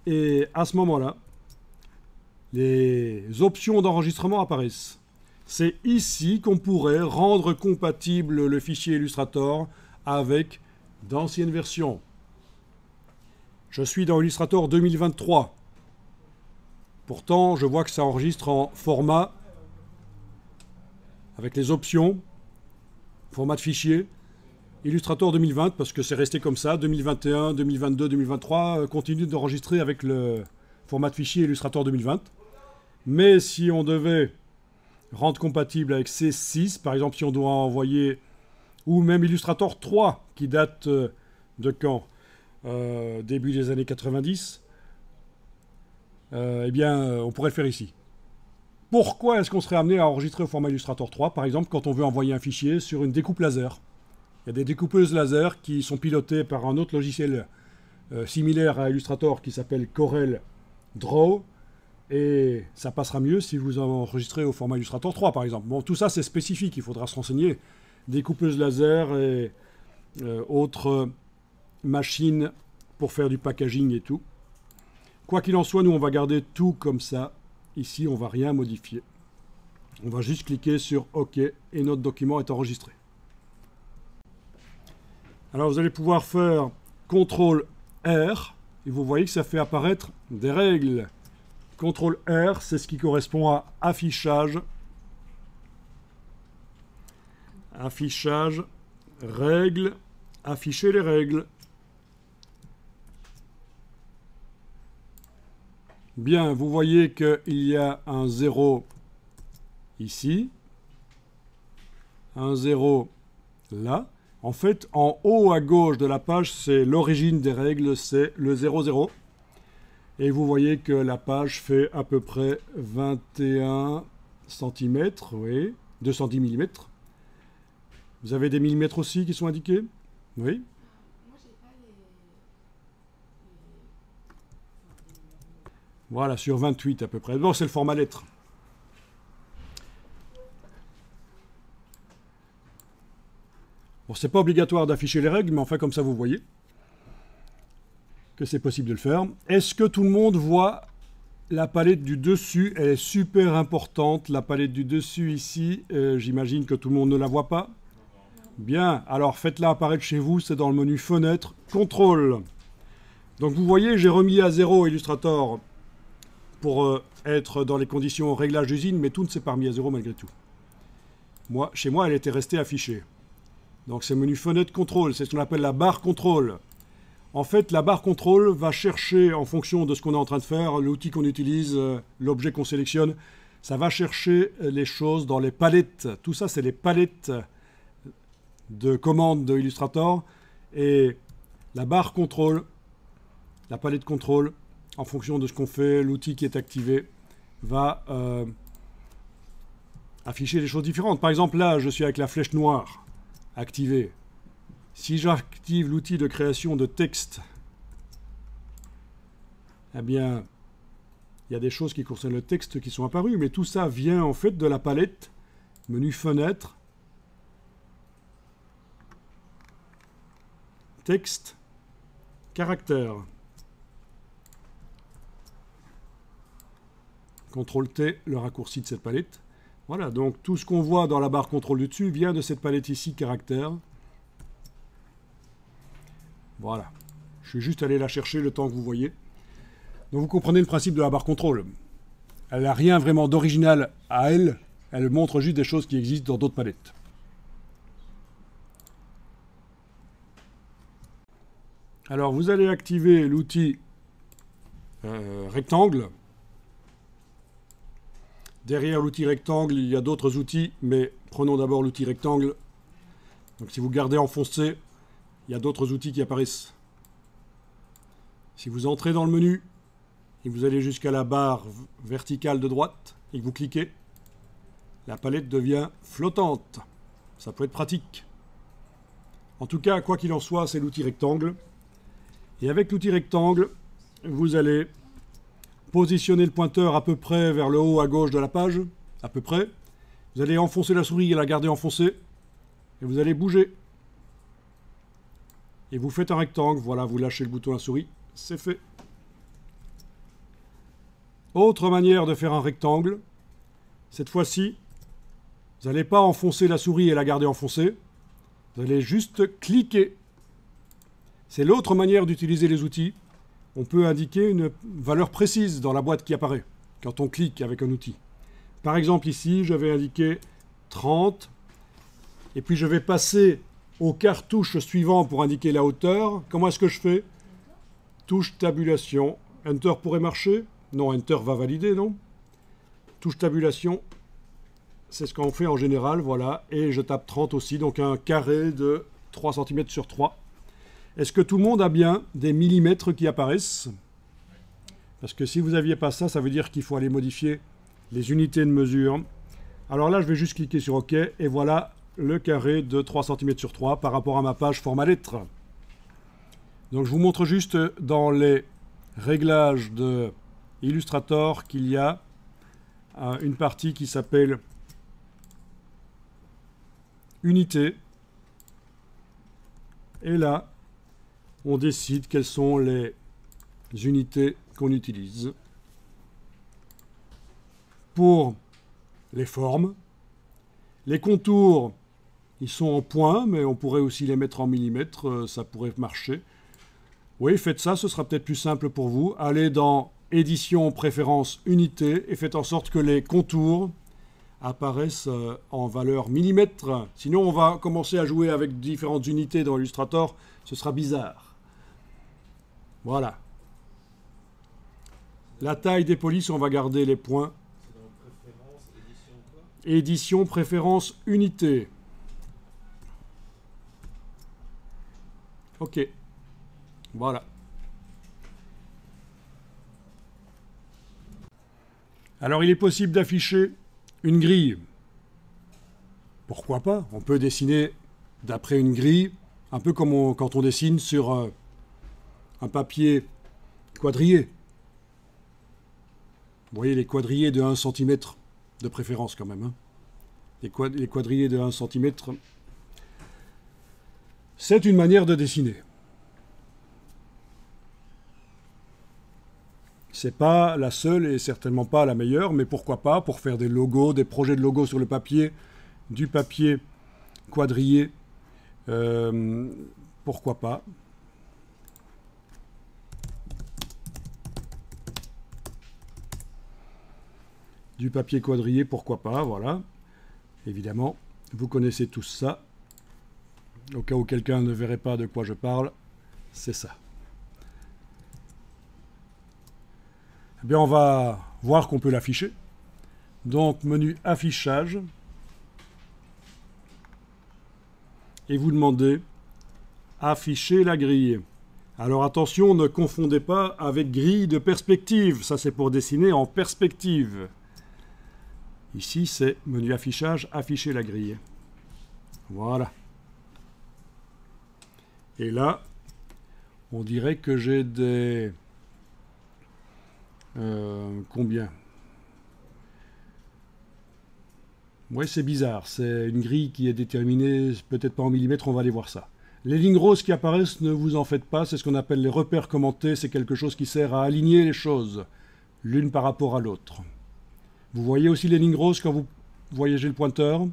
et à ce moment-là, les options d'enregistrement apparaissent. C'est ici qu'on pourrait rendre compatible le fichier Illustrator avec d'anciennes versions. Je suis dans Illustrator 2023. Pourtant, je vois que ça enregistre en format avec les options, format de fichier, Illustrator 2020, parce que c'est resté comme ça, 2021, 2022, 2023, continue d'enregistrer avec le format de fichier Illustrator 2020. Mais si on devait rendre compatible avec C6, par exemple si on doit envoyer, ou même Illustrator 3, qui date de quand début des années 90, eh bien, on pourrait le faire ici. Pourquoi est-ce qu'on serait amené à enregistrer au format Illustrator 3, par exemple, quand on veut envoyer un fichier sur une découpe laser? Il y a des découpeuses laser qui sont pilotées par un autre logiciel similaire à Illustrator qui s'appelle Corel Draw, et ça passera mieux si vous enregistrez au format Illustrator 3, par exemple. Bon, tout ça, c'est spécifique, il faudra se renseigner. Découpeuses laser et autres machines pour faire du packaging et tout. Quoi qu'il en soit, nous, on va garder tout comme ça. Ici, on ne va rien modifier. On va juste cliquer sur OK et notre document est enregistré. Alors, vous allez pouvoir faire CTRL-R et vous voyez que ça fait apparaître des règles. CTRL-R, c'est ce qui correspond à affichage. Affichage, règles, afficher les règles. Bien, vous voyez qu'il y a un 0 ici, un 0 là. En fait, en haut à gauche de la page, c'est l'origine des règles, c'est le 00. Et vous voyez que la page fait à peu près 21 cm, oui, 210 mm. Vous avez des millimètres aussi qui sont indiqués? Oui. Voilà, sur 28 à peu près. Bon, c'est le format lettre. Bon, c'est pas obligatoire d'afficher les règles, mais enfin, comme ça, vous voyez que c'est possible de le faire. Est-ce que tout le monde voit la palette du dessus? Elle est super importante, la palette du dessus ici. J'imagine que tout le monde ne la voit pas. Bien, alors faites-la apparaître chez vous, c'est dans le menu Fenêtre, Contrôle. Donc vous voyez, j'ai remis à 0 Illustrator pour être dans les conditions réglage d'usine, mais tout ne s'est pas remis à 0 malgré tout. Moi, chez moi, elle était restée affichée. Donc c'est menu Fenêtre, Contrôle, c'est ce qu'on appelle la barre Contrôle. En fait, la barre Contrôle va chercher, en fonction de ce qu'on est en train de faire, l'outil qu'on utilise, l'objet qu'on sélectionne, ça va chercher les choses dans les palettes. Tout ça, c'est les palettes de commandes de Illustrator. Et la barre contrôle, la palette contrôle, en fonction de ce qu'on fait, l'outil qui est activé, va afficher des choses différentes. Par exemple, là, je suis avec la flèche noire activée. Si j'active l'outil de création de texte, eh bien, il y a des choses qui concernent le texte qui sont apparues, mais tout ça vient en fait de la palette, menu fenêtre, texte, caractère. CTRL-T, le raccourci de cette palette. Voilà, donc tout ce qu'on voit dans la barre contrôle du dessus vient de cette palette ici, caractère. Voilà. Je suis juste allé la chercher le temps que vous voyez. Donc vous comprenez le principe de la barre contrôle. Elle n'a rien vraiment d'original à elle. Elle montre juste des choses qui existent dans d'autres palettes. Alors vous allez activer l'outil rectangle. Derrière l'outil rectangle, il y a d'autres outils, mais prenons d'abord l'outil rectangle. Donc si vous gardez enfoncé, il y a d'autres outils qui apparaissent. Si vous entrez dans le menu, et vous allez jusqu'à la barre verticale de droite, et que vous cliquez, la palette devient flottante. Ça peut être pratique. En tout cas, quoi qu'il en soit, c'est l'outil rectangle. Et avec l'outil rectangle, vous allez positionner le pointeur à peu près vers le haut à gauche de la page, à peu près. Vous allez enfoncer la souris et la garder enfoncée, et vous allez bouger. Et vous faites un rectangle, voilà, vous lâchez le bouton à la souris, c'est fait. Autre manière de faire un rectangle, cette fois-ci, vous n'allez pas enfoncer la souris et la garder enfoncée, vous allez juste cliquer. C'est l'autre manière d'utiliser les outils. On peut indiquer une valeur précise dans la boîte qui apparaît quand on clique avec un outil. Par exemple ici, je vais indiquer 30 et puis je vais passer au cartouche suivant pour indiquer la hauteur. Comment est-ce que je fais? Touche tabulation. Enter pourrait marcher? Non, Enter va valider, non? Touche tabulation, c'est ce qu'on fait en général, voilà. Et je tape 30 aussi, donc un carré de 3 cm sur 3. Est-ce que tout le monde a bien des millimètres qui apparaissent? Parce que si vous n'aviez pas ça, ça veut dire qu'il faut aller modifier les unités de mesure. Alors là, je vais juste cliquer sur OK, et voilà le carré de 3 cm sur 3 par rapport à ma page format lettre. Donc je vous montre juste dans les réglages de Illustrator qu'il y a une partie qui s'appelle Unité. Et là, on décide quelles sont les unités qu'on utilise. Pour les formes, les contours, ils sont en points, mais on pourrait aussi les mettre en millimètres, ça pourrait marcher. Oui, faites ça, ce sera peut-être plus simple pour vous. Allez dans Édition, Préférences, Unités, et faites en sorte que les contours apparaissent en valeur millimètre. Sinon, on va commencer à jouer avec différentes unités dans Illustrator, ce sera bizarre. Voilà. La taille des polices, on va garder les points. C'est dans Préférences, Édition quoi? Édition, Préférences, Unités. OK. Voilà. Alors, il est possible d'afficher une grille. Pourquoi pas? On peut dessiner d'après une grille, un peu comme quand on dessine sur un papier quadrillé. Vous voyez les quadrillés de 1 cm de préférence quand même. Hein. Les quadrillés de 1 cm, c'est une manière de dessiner. C'est pas la seule et certainement pas la meilleure, mais pourquoi pas pour faire des logos, des projets de logos sur le papier, du papier quadrillé, pourquoi pas. Du papier quadrillé, pourquoi pas, voilà. Évidemment, vous connaissez tous ça. Au cas où quelqu'un ne verrait pas de quoi je parle, c'est ça. Eh bien, on va voir qu'on peut l'afficher. Donc, menu affichage. Et vous demandez afficher la grille. Alors attention, ne confondez pas avec grille de perspective. Ça, c'est pour dessiner en perspective. Ici, c'est menu affichage, afficher la grille. Voilà. Et là, on dirait que j'ai des... combien? Ouais, c'est bizarre. C'est une grille qui est déterminée, peut-être pas en millimètres, on va aller voir ça. Les lignes roses qui apparaissent, ne vous en faites pas, c'est ce qu'on appelle les repères commentés. C'est quelque chose qui sert à aligner les choses, l'une par rapport à l'autre. Vous voyez aussi les lignes roses quand vous voyagez le pointeur?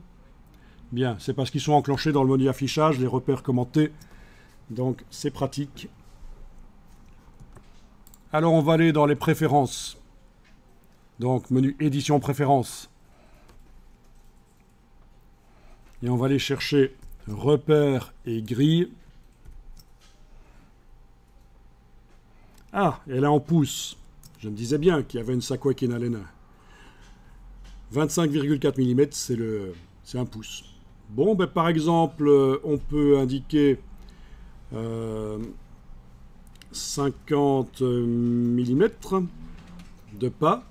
Bien, c'est parce qu'ils sont enclenchés dans le menu affichage, les repères commentés. Donc, c'est pratique. Alors, on va aller dans les préférences. Donc, menu édition préférences. Et on va aller chercher repères et grilles. Ah, elle est en pouces. Je me disais bien qu'il y avait une Sakua Kenalena. 25,4 mm, c'est un pouce. Bon, ben, par exemple, on peut indiquer 50 mm de pas.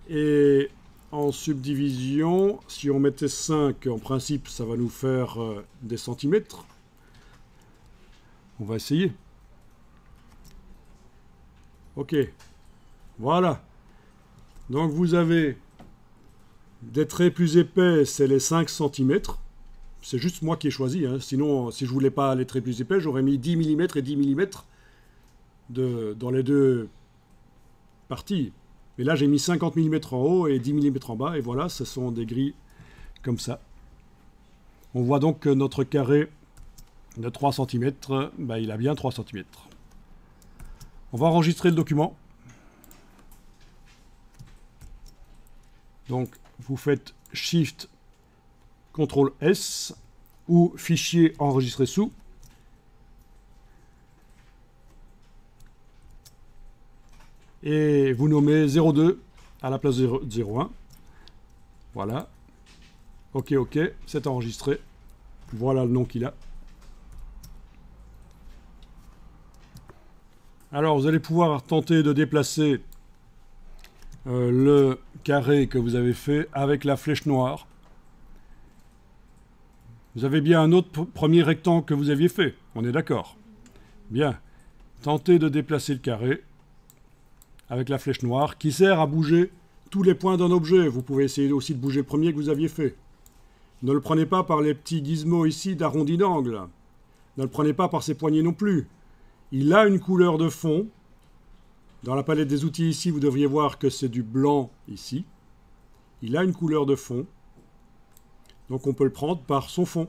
Et en subdivision, si on mettait 5, en principe, ça va nous faire des centimètres. On va essayer. Ok. Voilà. Donc vous avez des traits plus épais, c'est les 5 cm. C'est juste moi qui ai choisi. Hein. Sinon, si je voulais pas les traits plus épais, j'aurais mis 10 mm et 10 mm dans les deux parties. Mais là, j'ai mis 50 mm en haut et 10 mm en bas. Et voilà, ce sont des grilles comme ça. On voit donc que notre carré de 3 cm, ben, il a bien 3 cm. On va enregistrer le document. Donc, vous faites Shift, CTRL S ou Fichier enregistré sous. Et vous nommez 02 à la place de 01. Voilà. Ok, ok, c'est enregistré. Voilà le nom qu'il a. Alors, vous allez pouvoir tenter de déplacer le carré que vous avez fait avec la flèche noire. Vous avez bien un autre premier rectangle que vous aviez fait, on est d'accord? Bien. Tentez de déplacer le carré avec la flèche noire qui sert à bouger tous les points d'un objet. Vous pouvez essayer aussi de bouger le premier que vous aviez fait. Ne le prenez pas par les petits gizmos ici d'arrondi d'angle. Ne le prenez pas par ses poignées non plus. Il a une couleur de fond. Dans la palette des outils ici, vous devriez voir que c'est du blanc ici. Il a une couleur de fond. Donc on peut le prendre par son fond.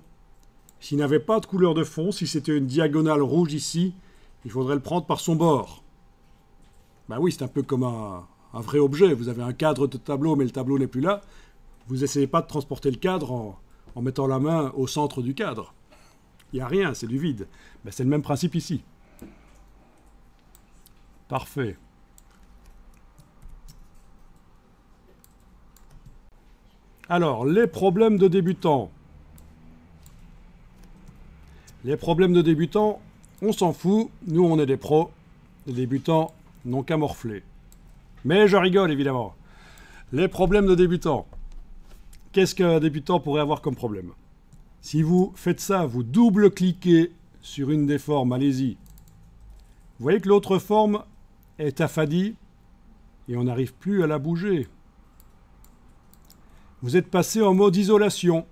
S'il n'avait pas de couleur de fond, si c'était une diagonale rouge ici, il faudrait le prendre par son bord. Ben oui, c'est un peu comme un vrai objet. Vous avez un cadre de tableau, mais le tableau n'est plus là. Vous n'essayez pas de transporter le cadre en mettant la main au centre du cadre. Il n'y a rien, c'est du vide. Ben, c'est le même principe ici. Parfait. Alors, les problèmes de débutants. Les problèmes de débutants, on s'en fout. Nous, on est des pros. Les débutants n'ont qu'à morfler. Mais je rigole, évidemment. Les problèmes de débutants. Qu'est-ce qu'un débutant pourrait avoir comme problème? Si vous faites ça, vous double-cliquez sur une des formes, allez-y. Vous voyez que l'autre forme est affadie et on n'arrive plus à la bouger. Vous êtes passé en mode isolation,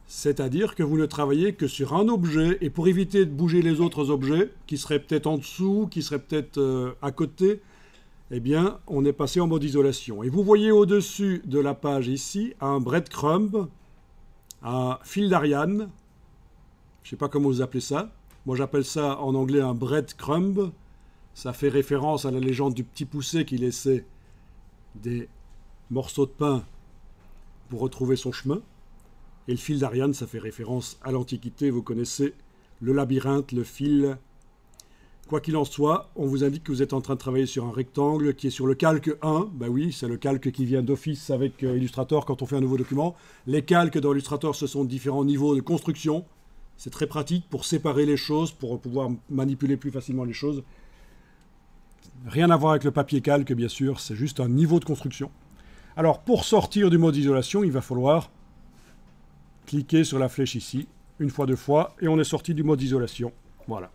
c'est-à-dire que vous ne travaillez que sur un objet et pour éviter de bouger les autres objets, qui seraient peut-être en dessous, qui seraient peut-être à côté, eh bien, on est passé en mode isolation. Et vous voyez au-dessus de la page ici un breadcrumb, un fil d'Ariane. Je ne sais pas comment vous appelez ça. Moi, j'appelle ça en anglais un breadcrumb. Ça fait référence à la légende du petit poucet qui laissait des morceaux de pain pour retrouver son chemin. Et le fil d'Ariane, ça fait référence à l'Antiquité. Vous connaissez le labyrinthe, le fil Quoi qu'il en soit, on vous indique que vous êtes en train de travailler sur un rectangle qui est sur le calque 1. Ben oui, c'est le calque qui vient d'office avec Illustrator quand on fait un nouveau document. Les calques dans Illustrator, ce sont différents niveaux de construction. C'est très pratique pour séparer les choses, pour pouvoir manipuler plus facilement les choses. Rien à voir avec le papier calque, bien sûr, c'est juste un niveau de construction. Alors, pour sortir du mode isolation, il va falloir cliquer sur la flèche ici, une fois, deux fois, et on est sorti du mode isolation. Voilà.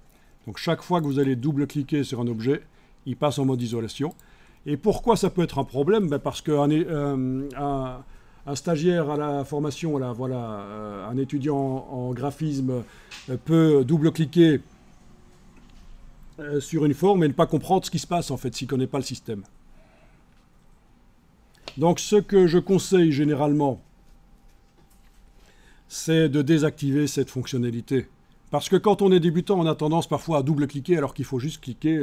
Donc chaque fois que vous allez double-cliquer sur un objet, il passe en mode isolation. Et pourquoi ça peut être un problème? Ben parce qu'un un stagiaire à la formation, là, voilà, un étudiant en graphisme peut double-cliquer sur une forme et ne pas comprendre ce qui se passe en fait s'il ne connaît pas le système. Donc ce que je conseille généralement, c'est de désactiver cette fonctionnalité. Parce que quand on est débutant, on a tendance parfois à double-cliquer alors qu'il faut juste cliquer.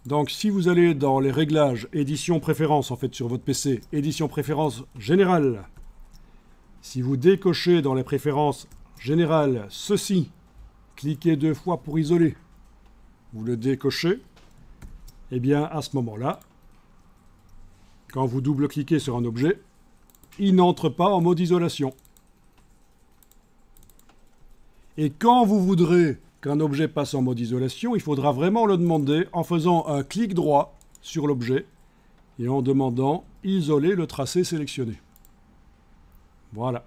Donc si vous allez dans les réglages, édition préférence en fait sur votre PC, édition préférence générale, si vous décochez dans les préférences générales ceci, cliquez 2 fois pour isoler, vous le décochez, et bien à ce moment-là, quand vous double-cliquez sur un objet, il n'entre pas en mode isolation. Et quand vous voudrez qu'un objet passe en mode isolation, il faudra vraiment le demander en faisant un clic droit sur l'objet et en demandant « Isoler le tracé sélectionné ». Voilà.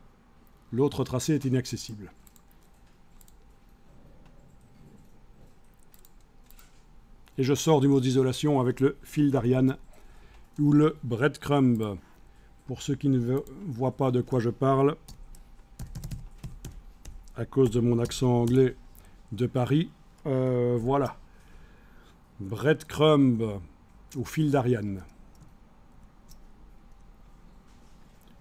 L'autre tracé est inaccessible. Et je sors du mode isolation avec le fil d'Ariane ou le breadcrumb. Pour ceux qui ne voient pas de quoi je parle, à cause de mon accent anglais de Paris, voilà. Breadcrumb ou fil d'Ariane.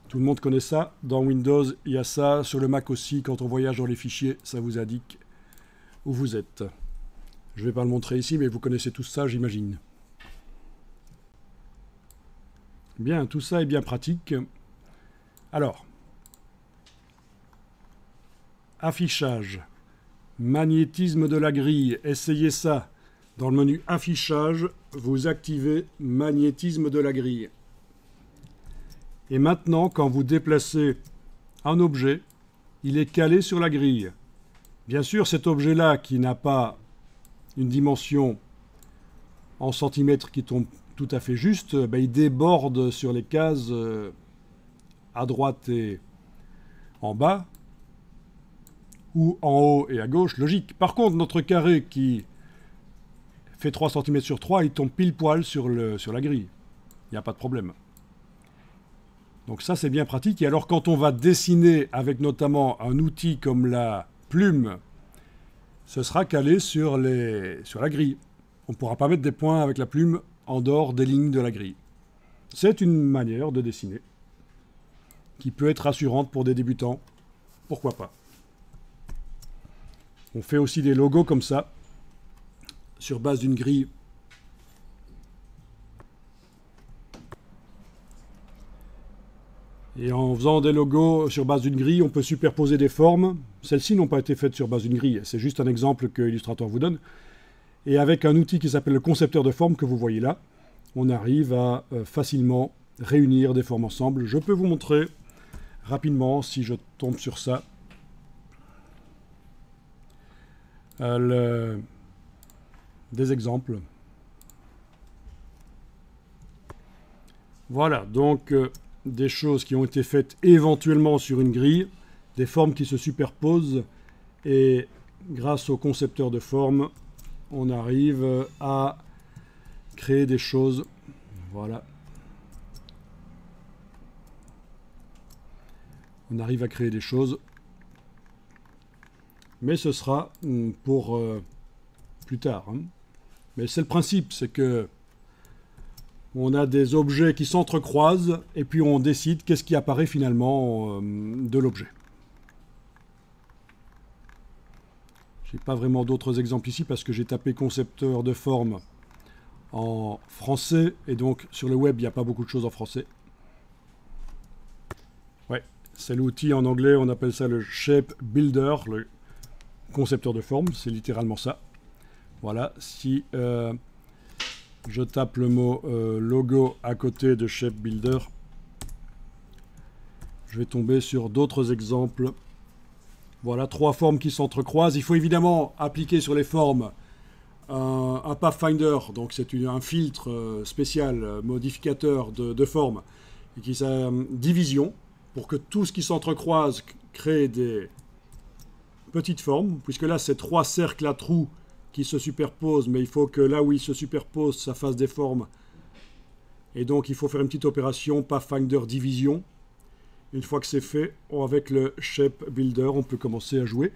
Tout le monde connaît ça. Dans Windows, il y a ça. Sur le Mac aussi, quand on voyage dans les fichiers, ça vous indique où vous êtes. Je ne vais pas le montrer ici, mais vous connaissez tous ça, j'imagine. Bien, tout ça est bien pratique. Alors, affichage, magnétisme de la grille, essayez ça. Dans le menu affichage, vous activez magnétisme de la grille. Et maintenant, quand vous déplacez un objet, il est calé sur la grille. Bien sûr, cet objet-là qui n'a pas une dimension en centimètres qui tombe tout à fait juste, ben, il déborde sur les cases à droite et en bas, ou en haut et à gauche, logique. Par contre, notre carré qui fait 3 cm sur 3, il tombe pile poil sur la grille. Il n'y a pas de problème. Donc ça, c'est bien pratique. Et alors, quand on va dessiner avec notamment un outil comme la plume, ce sera calé sur la grille. On ne pourra pas mettre des points avec la plume en dehors des lignes de la grille. C'est une manière de dessiner qui peut être rassurante pour des débutants. Pourquoi pas? On fait aussi des logos comme ça, sur base d'une grille. Et en faisant des logos sur base d'une grille, on peut superposer des formes. Celles-ci n'ont pas été faites sur base d'une grille. C'est juste un exemple que Illustrator vous donne. Et avec un outil qui s'appelle le concepteur de formes que vous voyez là, on arrive à facilement réunir des formes ensemble. Je peux vous montrer rapidement, si je tombe sur ça, des exemples. Voilà, donc des choses qui ont été faites éventuellement sur une grille, des formes qui se superposent, et grâce au concepteur de formes, on arrive à créer des choses. Voilà. On arrive à créer des choses. Mais ce sera pour plus tard. Hein. Mais c'est le principe, c'est que on a des objets qui s'entrecroisent et puis on décide qu'est-ce qui apparaît finalement de l'objet. Je n'ai pas vraiment d'autres exemples ici parce que j'ai tapé concepteur de forme en français et donc sur le web il n'y a pas beaucoup de choses en français. Ouais, c'est l'outil en anglais, on appelle ça le Shape Builder, le concepteur de forme, c'est littéralement ça. Voilà, si je tape le mot logo à côté de Shape Builder, je vais tomber sur d'autres exemples. Voilà, 3 formes qui s'entrecroisent. Il faut évidemment appliquer sur les formes un Pathfinder, donc c'est un filtre spécial, modificateur de forme, et qui s'appelle division, pour que tout ce qui s'entrecroise crée des petites formes, puisque là c'est 3 cercles à trous qui se superposent, mais il faut que là où ils se superposent, ça fasse des formes. Et donc il faut faire une petite opération Pathfinder division. Une fois que c'est fait, avec le Shape Builder, on peut commencer à jouer.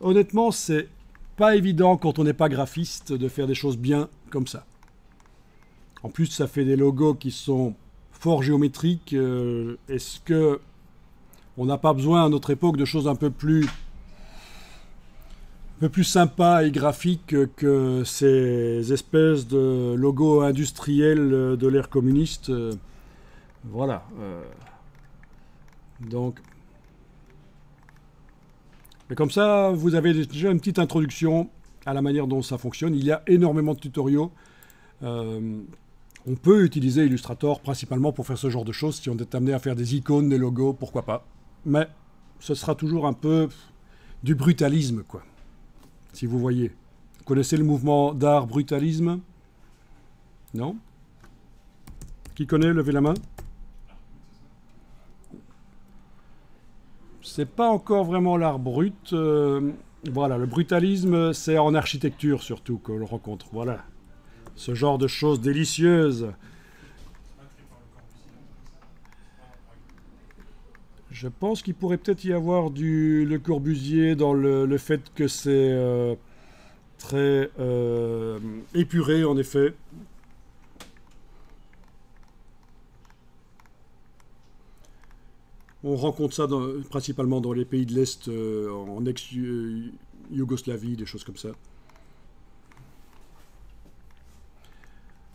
Honnêtement, c'est pas évident quand on n'est pas graphiste de faire des choses bien comme ça. En plus, ça fait des logos qui sont fort géométriques. Est-ce que on n'a pas besoin à notre époque de choses un peu plus sympas et graphiques que ces espèces de logos industriels de l'ère communiste? Voilà. Donc, et comme ça, vous avez déjà une petite introduction à la manière dont ça fonctionne. Il y a énormément de tutoriaux. On peut utiliser Illustrator principalement pour faire ce genre de choses. Si on est amené à faire des icônes, des logos, pourquoi pas. Mais ce sera toujours un peu du brutalisme, quoi. Si vous voyez. Vous connaissez le mouvement d'art brutalisme? Non? Qui connaît? Levez la main. C'est pas encore vraiment l'art brut. Voilà, le brutalisme, c'est en architecture surtout que l'on rencontre. Voilà, ce genre de choses délicieuses. Je pense qu'il pourrait peut-être y avoir du Le Corbusier dans le fait que c'est très épuré, en effet. On rencontre ça principalement dans les pays de l'Est, en ex-Yougoslavie, des choses comme ça.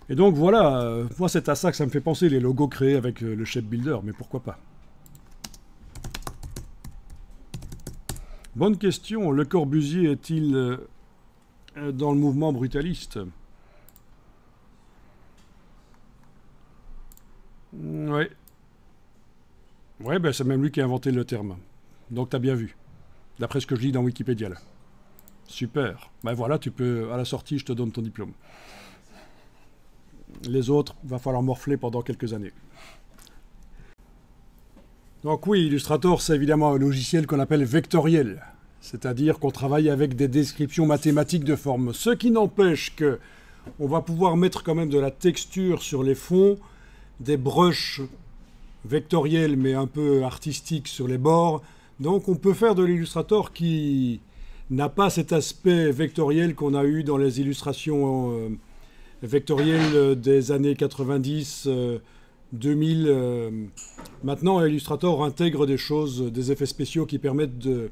Et donc voilà, moi c'est à ça que ça me fait penser, les logos créés avec le Shape Builder, mais pourquoi pas. Bonne question, Le Corbusier est-il dans le mouvement brutaliste? Oui. Ouais, ben c'est même lui qui a inventé le terme. Donc t'as bien vu. D'après ce que je lis dans Wikipédia là. Super. Ben voilà, tu peux, à la sortie, je te donne ton diplôme. Les autres, va falloir morfler pendant quelques années. Donc oui, Illustrator, c'est évidemment un logiciel qu'on appelle vectoriel. C'est-à-dire qu'on travaille avec des descriptions mathématiques de formes. Ce qui n'empêche que on va pouvoir mettre quand même de la texture sur les fonds, des brushes vectoriel mais un peu artistique sur les bords. Donc on peut faire de l'Illustrator qui n'a pas cet aspect vectoriel qu'on a eu dans les illustrations vectorielles des années 90, 2000. Maintenant, Illustrator intègre des choses, des effets spéciaux qui permettent de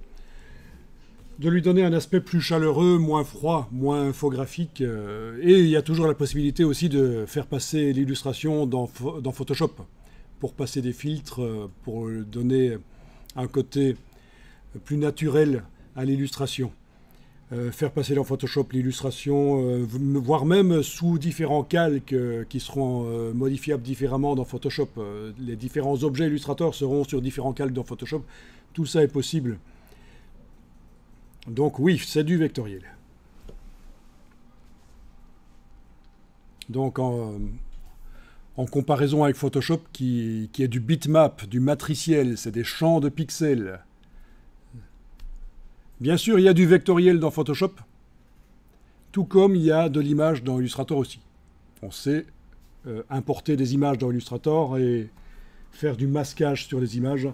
lui donner un aspect plus chaleureux, moins froid, moins infographique. Et il y a toujours la possibilité aussi de faire passer l'illustration dans Photoshop, pour passer des filtres, pour donner un côté plus naturel à l'illustration. Faire passer dans Photoshop l'illustration, voire même sous différents calques qui seront modifiables différemment dans Photoshop. Les différents objets Illustrator seront sur différents calques dans Photoshop. Tout ça est possible. Donc oui, c'est du vectoriel. Donc en comparaison avec Photoshop qui est du bitmap, du matriciel, c'est des champs de pixels. Bien sûr, il y a du vectoriel dans Photoshop, tout comme il y a de l'image dans Illustrator aussi. On sait importer des images dans Illustrator et faire du masquage sur les images,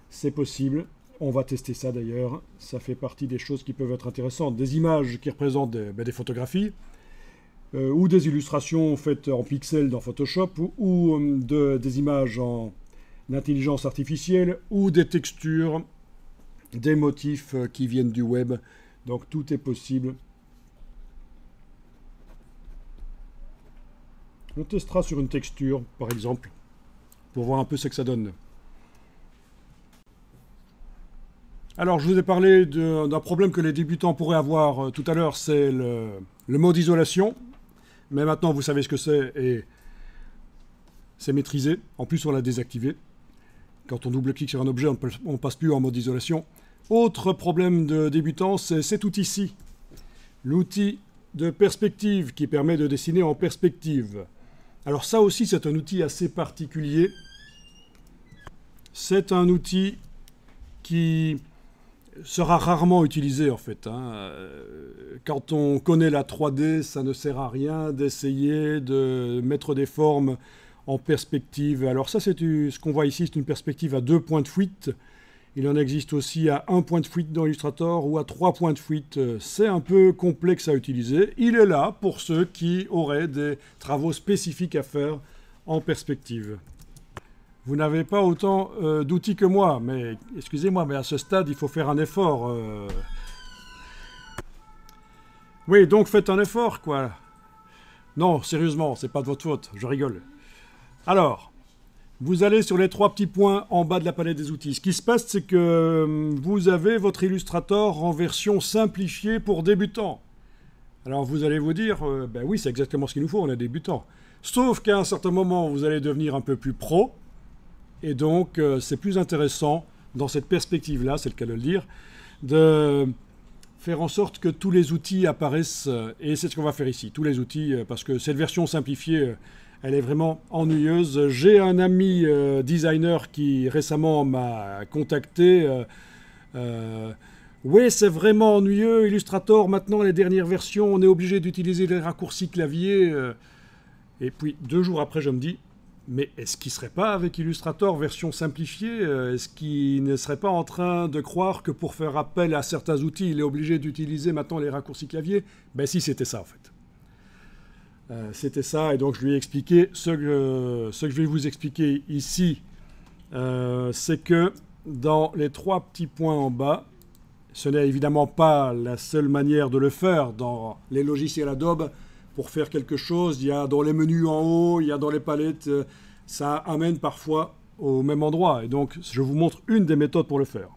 c'est possible. On va tester ça d'ailleurs, ça fait partie des choses qui peuvent être intéressantes. Des images qui représentent des photographies, ou des illustrations faites en pixels dans Photoshop, ou des images en intelligence artificielle, ou des textures, des motifs qui viennent du web. Donc tout est possible. On testera sur une texture, par exemple, pour voir un peu ce que ça donne. Alors, je vous ai parlé d'un problème que les débutants pourraient avoir tout à l'heure, c'est le mode isolation. Mais maintenant, vous savez ce que c'est et c'est maîtrisé. En plus, on l'a désactivé. Quand on double-clique sur un objet, on ne passe plus en mode isolation. Autre problème de débutant, c'est cet outil-ci. L'outil de perspective qui permet de dessiner en perspective. Alors ça aussi, c'est un outil assez particulier. C'est un outil qui sera rarement utilisé en fait. Quand on connaît la 3D, ça ne sert à rien d'essayer de mettre des formes en perspective. Alors ça, c'est ce qu'on voit ici, c'est une perspective à 2 points de fuite. Il en existe aussi à 1 point de fuite dans Illustrator ou à 3 points de fuite. C'est un peu complexe à utiliser. Il est là pour ceux qui auraient des travaux spécifiques à faire en perspective. Vous n'avez pas autant d'outils que moi, mais excusez-moi, mais à ce stade, il faut faire un effort. Oui, donc faites un effort, quoi. Non, sérieusement, c'est pas de votre faute, je rigole. Alors, vous allez sur les 3 petits points en bas de la palette des outils. Ce qui se passe, c'est que vous avez votre Illustrator en version simplifiée pour débutants. Alors vous allez vous dire, ben oui, c'est exactement ce qu'il nous faut, on est débutants. Sauf qu'à un certain moment, vous allez devenir un peu plus pro. Et donc, c'est plus intéressant, dans cette perspective-là, c'est le cas de le dire, de faire en sorte que tous les outils apparaissent. Et c'est ce qu'on va faire ici, tous les outils, parce que cette version simplifiée, elle est vraiment ennuyeuse. J'ai un ami designer qui récemment m'a contacté. Oui, c'est vraiment ennuyeux. Illustrator, maintenant, les dernières versions, on est obligé d'utiliser les raccourcis clavier. Et puis, 2 jours après, je me dis, mais est-ce qu'il ne serait pas avec Illustrator version simplifiée? Est-ce qu'il ne serait pas en train de croire que pour faire appel à certains outils, il est obligé d'utiliser maintenant les raccourcis clavier? Ben si, c'était ça, en fait. C'était ça, et donc je lui ai expliqué ce que je vais vous expliquer ici, c'est que dans les 3 petits points en bas, ce n'est évidemment pas la seule manière de le faire dans les logiciels Adobe. Pour faire quelque chose, il y a dans les menus en haut, il y a dans les palettes, ça amène parfois au même endroit. Et donc, je vous montre une des méthodes pour le faire.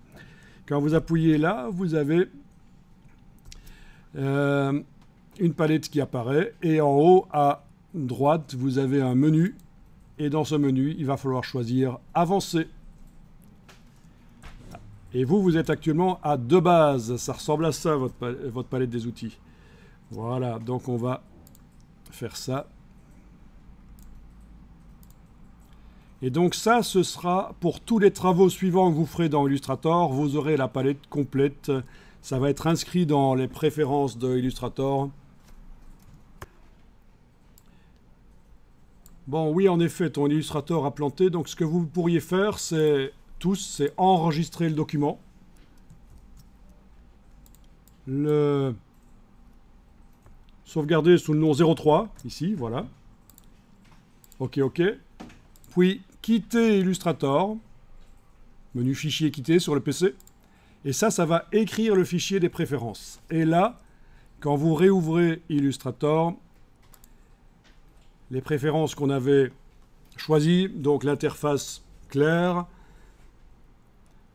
Quand vous appuyez là, vous avez une palette qui apparaît, et en haut à droite, vous avez un menu, et dans ce menu, il va falloir choisir Avancer. Et vous êtes actuellement à 2 bases, ça ressemble à ça, votre palette des outils. Voilà, donc on va faire ça. Et donc ça, ce sera pour tous les travaux suivants que vous ferez dans Illustrator, vous aurez la palette complète. Ça va être inscrit dans les préférences de Illustrator. Bon, oui, en effet, ton Illustrator a planté. Donc, ce que vous pourriez faire, c'est enregistrer le document. Le sauvegarder sous le nom 03, ici, voilà. OK, OK. Puis, quitter Illustrator. Menu fichier quitter sur le PC. Et ça va écrire le fichier des préférences. Et là, quand vous réouvrez Illustrator, les préférences qu'on avait choisies, donc l'interface claire,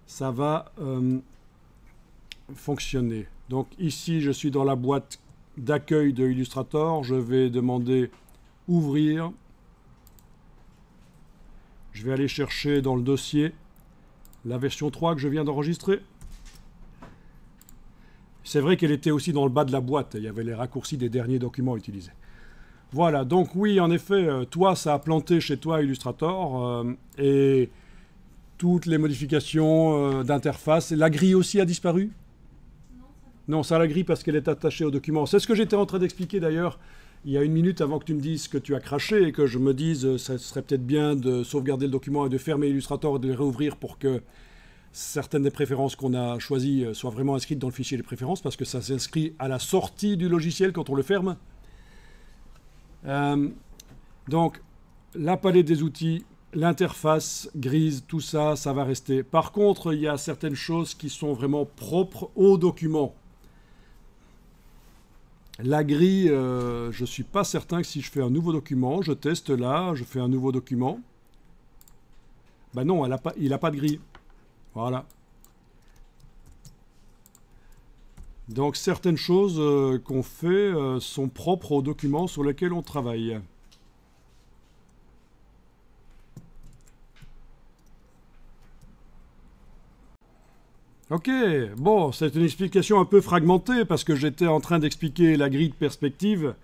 ça va fonctionner. Donc ici, je suis dans la boîte d'accueil de Illustrator. Je vais demander ouvrir. Je vais aller chercher dans le dossier la version 3 que je viens d'enregistrer. C'est vrai qu'elle était aussi dans le bas de la boîte. Il y avait les raccourcis des derniers documents utilisés. Voilà, donc oui, en effet, toi, ça a planté chez toi Illustrator. Et toutes les modifications d'interface. La grille aussi a disparu? Non, ça la grille parce qu'elle est attachée au document. C'est ce que j'étais en train d'expliquer d'ailleurs il y a 1 minute avant que tu me dises que tu as craché et que je me dise ça serait peut-être bien de sauvegarder le document et de fermer Illustrator et de le réouvrir pour que certaines des préférences qu'on a choisies soient vraiment inscrites dans le fichier des préférences parce que ça s'inscrit à la sortie du logiciel quand on le ferme. Donc, la palette des outils, l'interface grise, tout ça, ça va rester. Par contre, il y a certaines choses qui sont vraiment propres au document. La grille, je ne suis pas certain que si je fais un nouveau document, je teste là, je fais un nouveau document. Ben non, il n'a pas de grille. Voilà. Donc certaines choses qu'on fait sont propres aux documents sur lesquels on travaille. Ok, bon, c'est une explication un peu fragmentée parce que j'étais en train d'expliquer la grille de perspective.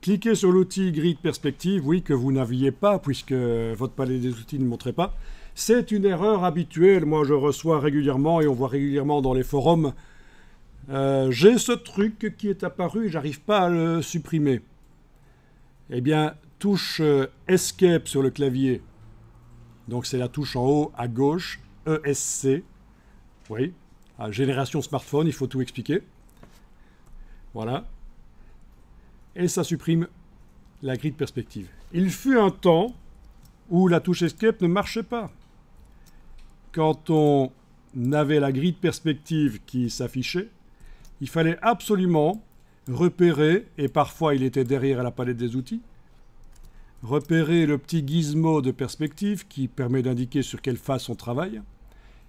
Cliquez sur l'outil grille de perspective, oui, que vous n'aviez pas puisque votre palette des outils ne montrait pas. C'est une erreur habituelle, moi je reçois régulièrement et on voit régulièrement dans les forums. J'ai ce truc qui est apparu et j'arrive pas à le supprimer. Eh bien, touche Escape sur le clavier. Donc c'est la touche en haut à gauche, ESC. Oui, à génération smartphone, il faut tout expliquer. Voilà. Et ça supprime la grille de perspective. Il fut un temps où la touche Escape ne marchait pas. Quand on avait la grille de perspective qui s'affichait, il fallait absolument repérer, et parfois il était derrière la palette des outils, repérer le petit gizmo de perspective qui permet d'indiquer sur quelle face on travaille,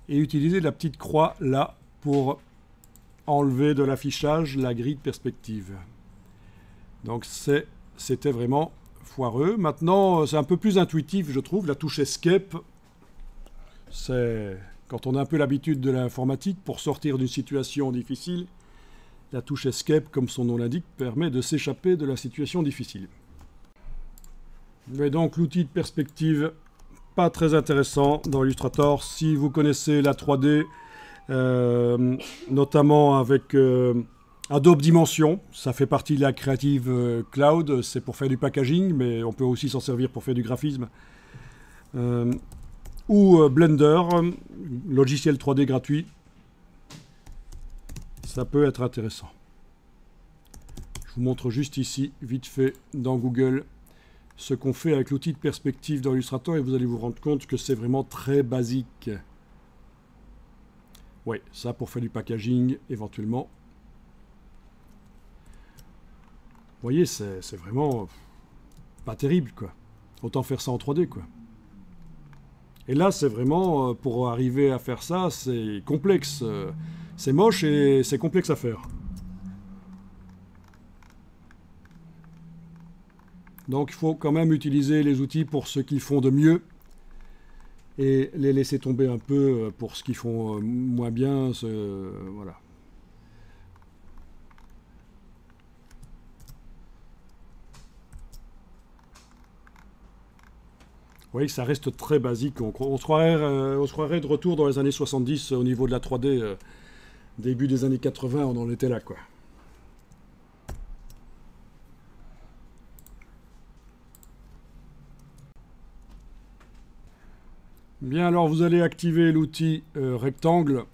et utiliser la petite croix là pour enlever de l'affichage la grille de perspective. Donc c'était vraiment foireux. Maintenant, c'est un peu plus intuitif, je trouve. La touche Escape, c'est quand on a un peu l'habitude de l'informatique, pour sortir d'une situation difficile, la touche Escape, comme son nom l'indique, permet de s'échapper de la situation difficile. Mais donc l'outil de perspective, pas très intéressant dans Illustrator. Si vous connaissez la 3D, notamment avec Adobe Dimension, ça fait partie de la Creative Cloud, c'est pour faire du packaging, mais on peut aussi s'en servir pour faire du graphisme. Ou Blender, logiciel 3D gratuit, ça peut être intéressant. Je vous montre juste ici, vite fait, dans Google, ce qu'on fait avec l'outil de perspective dans Illustrator et vous allez vous rendre compte que c'est vraiment très basique. Oui, ça pour faire du packaging éventuellement. Vous voyez, c'est vraiment pas terrible, quoi. Autant faire ça en 3D, quoi. Et là, c'est vraiment, pour arriver à faire ça, c'est complexe. C'est moche et c'est complexe à faire. Donc il faut quand même utiliser les outils pour ce qu'ils font de mieux et les laisser tomber un peu pour ce qu'ils font moins bien. Voilà. Vous voyez que ça reste très basique. On se croirait de retour dans les années 70 au niveau de la 3D. Début des années 80, on en était là, quoi. Bien, alors vous allez activer l'outil rectangle.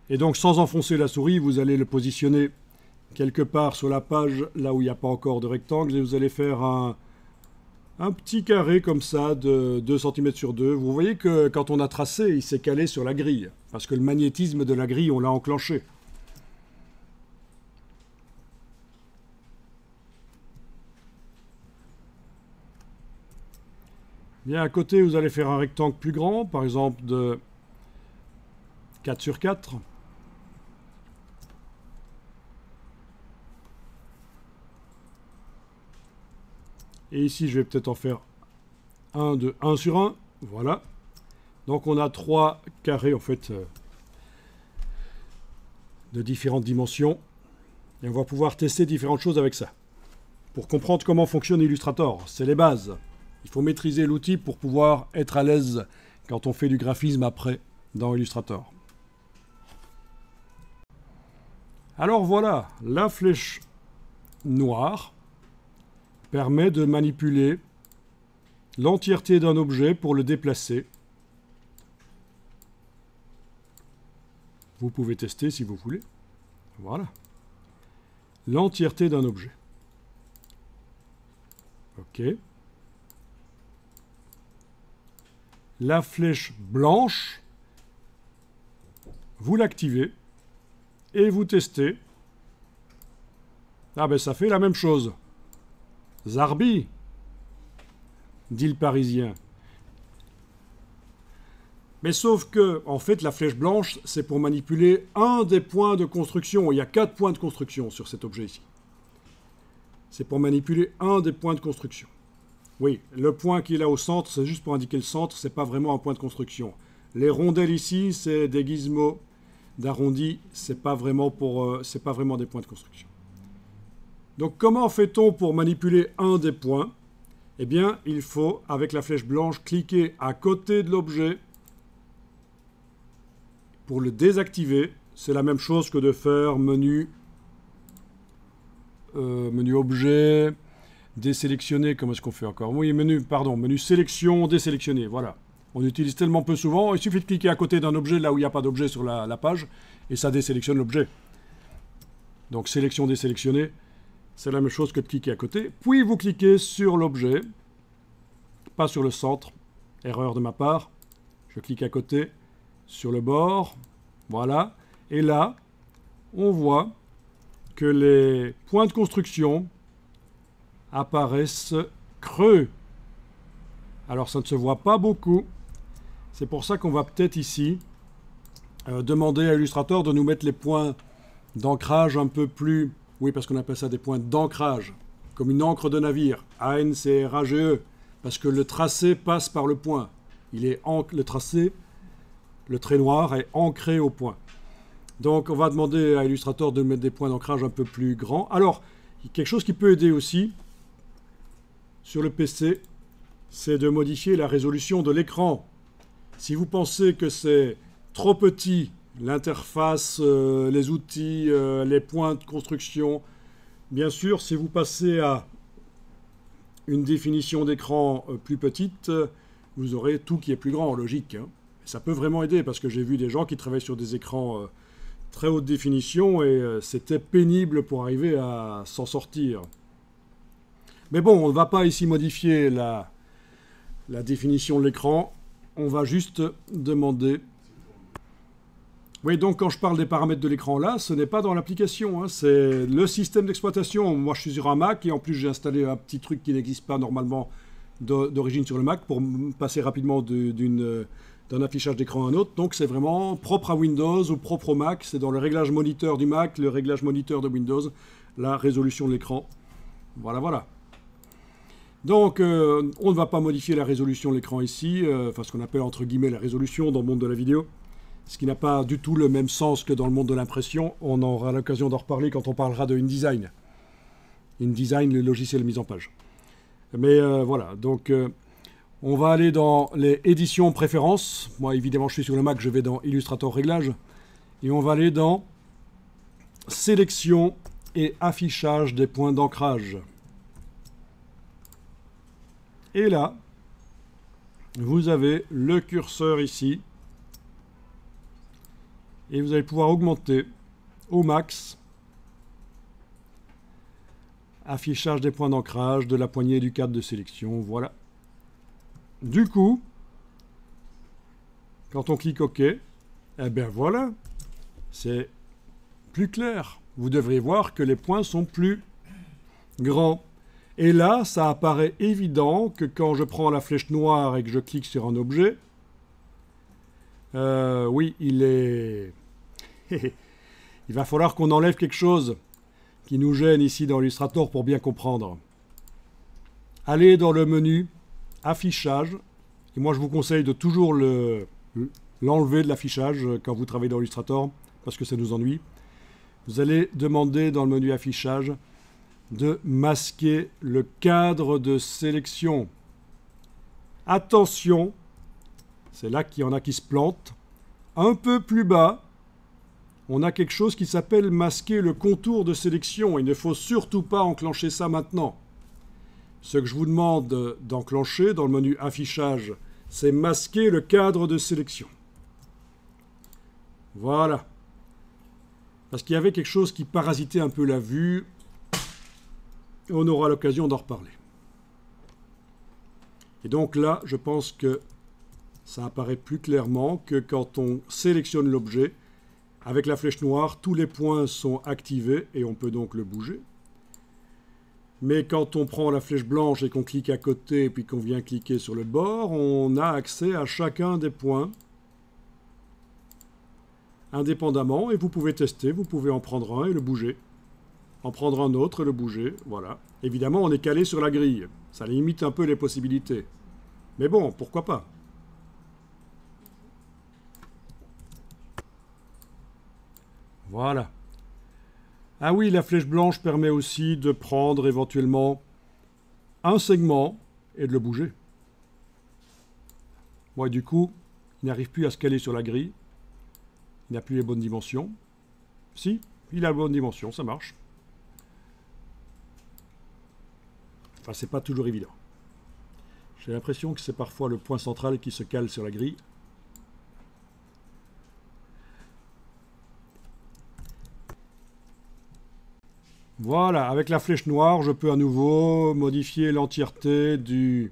Et donc, sans enfoncer la souris, vous allez le positionner quelque part sur la page, là où il n'y a pas encore de rectangle. Et vous allez faire un petit carré comme ça, de 2 cm sur 2. Vous voyez que quand on a tracé, il s'est calé sur la grille. Parce que le magnétisme de la grille, on l'a enclenché. Bien, à côté, vous allez faire un rectangle plus grand, par exemple de 4 sur 4. Et ici, je vais peut-être en faire un de 1 sur 1. Voilà. Donc, on a 3 carrés, en fait, de différentes dimensions. Et on va pouvoir tester différentes choses avec ça. Pour comprendre comment fonctionne Illustrator, c'est les bases. Il faut maîtriser l'outil pour pouvoir être à l'aise quand on fait du graphisme après dans Illustrator. Alors voilà, la flèche noire permet de manipuler l'entièreté d'un objet pour le déplacer. Vous pouvez tester si vous voulez. Voilà. L'entièreté d'un objet. OK. La flèche blanche, vous l'activez et vous testez. Ah ben ça fait la même chose. Zarbi, dit le Parisien. Mais sauf que, en fait, la flèche blanche, c'est pour manipuler un des points de construction. Il y a 4 points de construction sur cet objet ici. C'est pour manipuler un des points de construction. Oui, le point qui est là au centre, c'est juste pour indiquer le centre, c'est pas vraiment un point de construction. Les rondelles ici, c'est des gizmos d'arrondi, c'est pas vraiment des points de construction. Donc comment fait-on pour manipuler un des points? Eh bien, il faut, avec la flèche blanche, cliquer à côté de l'objet pour le désactiver. C'est la même chose que de faire menu objet, désélectionner, comment est-ce qu'on fait encore? Oui, menu sélection, désélectionner, voilà. On utilise tellement peu souvent, il suffit de cliquer à côté d'un objet là où il n'y a pas d'objet sur la page, et ça désélectionne l'objet. Donc sélection, désélectionner, c'est la même chose que de cliquer à côté. Puis vous cliquez sur l'objet, pas sur le centre, erreur de ma part. Je clique à côté, sur le bord, voilà. Et là, on voit que les points de construction apparaissent creux. Alors ça ne se voit pas beaucoup. C'est pour ça qu'on va peut-être ici demander à Illustrator de nous mettre les points d'ancrage un peu plus... Oui, parce qu'on appelle ça des points d'ancrage, comme une encre de navire. A-N-C-R-A-G-E, parce que le tracé passe par le point. Le tracé, le trait noir, est ancré au point. Donc on va demander à Illustrator de mettre des points d'ancrage un peu plus grands. Alors, quelque chose qui peut aider aussi sur le PC, c'est de modifier la résolution de l'écran. Si vous pensez que c'est trop petit, l'interface, les outils, les points de construction, bien sûr, si vous passez à une définition d'écran plus petite, vous aurez tout qui est plus grand, logique. Hein. Ça peut vraiment aider, parce que j'ai vu des gens qui travaillent sur des écrans très haute définition, et c'était pénible pour arriver à s'en sortir. Mais bon, on ne va pas ici modifier la définition de l'écran, on va juste demander... Oui, donc quand je parle des paramètres de l'écran là, ce n'est pas dans l'application, hein, c'est le système d'exploitation. Moi je suis sur un Mac et en plus j'ai installé un petit truc qui n'existe pas normalement d'origine sur le Mac pour passer rapidement d'un affichage d'écran à un autre. Donc c'est vraiment propre à Windows ou propre au Mac, c'est dans le réglage moniteur du Mac, le réglage moniteur de Windows, la résolution de l'écran. Voilà, voilà. Donc, on ne va pas modifier la résolution de l'écran ici, enfin ce qu'on appelle entre guillemets la résolution dans le monde de la vidéo, ce qui n'a pas du tout le même sens que dans le monde de l'impression. On aura l'occasion d'en reparler quand on parlera de InDesign. InDesign, le logiciel de mise en page. Mais voilà, donc on va aller dans les éditions préférences. Moi, évidemment, je suis sur le Mac, je vais dans Illustrator Réglages. Et on va aller dans Sélection et affichage des points d'ancrage. Et là, vous avez le curseur ici. Et vous allez pouvoir augmenter au max affichage des points d'ancrage, de la poignée du cadre de sélection. Voilà. Du coup, quand on clique OK, eh bien voilà, c'est plus clair. Vous devriez voir que les points sont plus grands. Et là, ça apparaît évident que quand je prends la flèche noire et que je clique sur un objet, oui, il va falloir qu'on enlève quelque chose qui nous gêne ici dans Illustrator pour bien comprendre. Allez dans le menu Affichage. Et moi, je vous conseille de toujours l'enlever de l'affichage quand vous travaillez dans Illustrator, parce que ça nous ennuie. Vous allez demander dans le menu Affichage de masquer le cadre de sélection. Attention, c'est là qu'il y en a qui se plantent. Un peu plus bas, on a quelque chose qui s'appelle masquer le contour de sélection. Il ne faut surtout pas enclencher ça maintenant. Ce que je vous demande d'enclencher dans le menu Affichage, c'est masquer le cadre de sélection. Voilà. Parce qu'il y avait quelque chose qui parasitait un peu la vue. On aura l'occasion d'en reparler. Et donc là, je pense que ça apparaît plus clairement que quand on sélectionne l'objet, avec la flèche noire, tous les points sont activés et on peut donc le bouger. Mais quand on prend la flèche blanche et qu'on clique à côté et puis qu'on vient cliquer sur le bord, on a accès à chacun des points indépendamment et vous pouvez tester, vous pouvez en prendre un et le bouger. En prendre un autre et le bouger, voilà. Évidemment, on est calé sur la grille. Ça limite un peu les possibilités. Mais bon, pourquoi pas? Voilà. Ah oui, la flèche blanche permet aussi de prendre éventuellement un segment et de le bouger. Moi, du coup, il n'arrive plus à se caler sur la grille. Il n'a plus les bonnes dimensions. Si, il a la bonne dimension, ça marche. Enfin, c'est pas toujours évident. J'ai l'impression que c'est parfois le point central qui se cale sur la grille. Voilà, avec la flèche noire, je peux à nouveau modifier l'entièreté du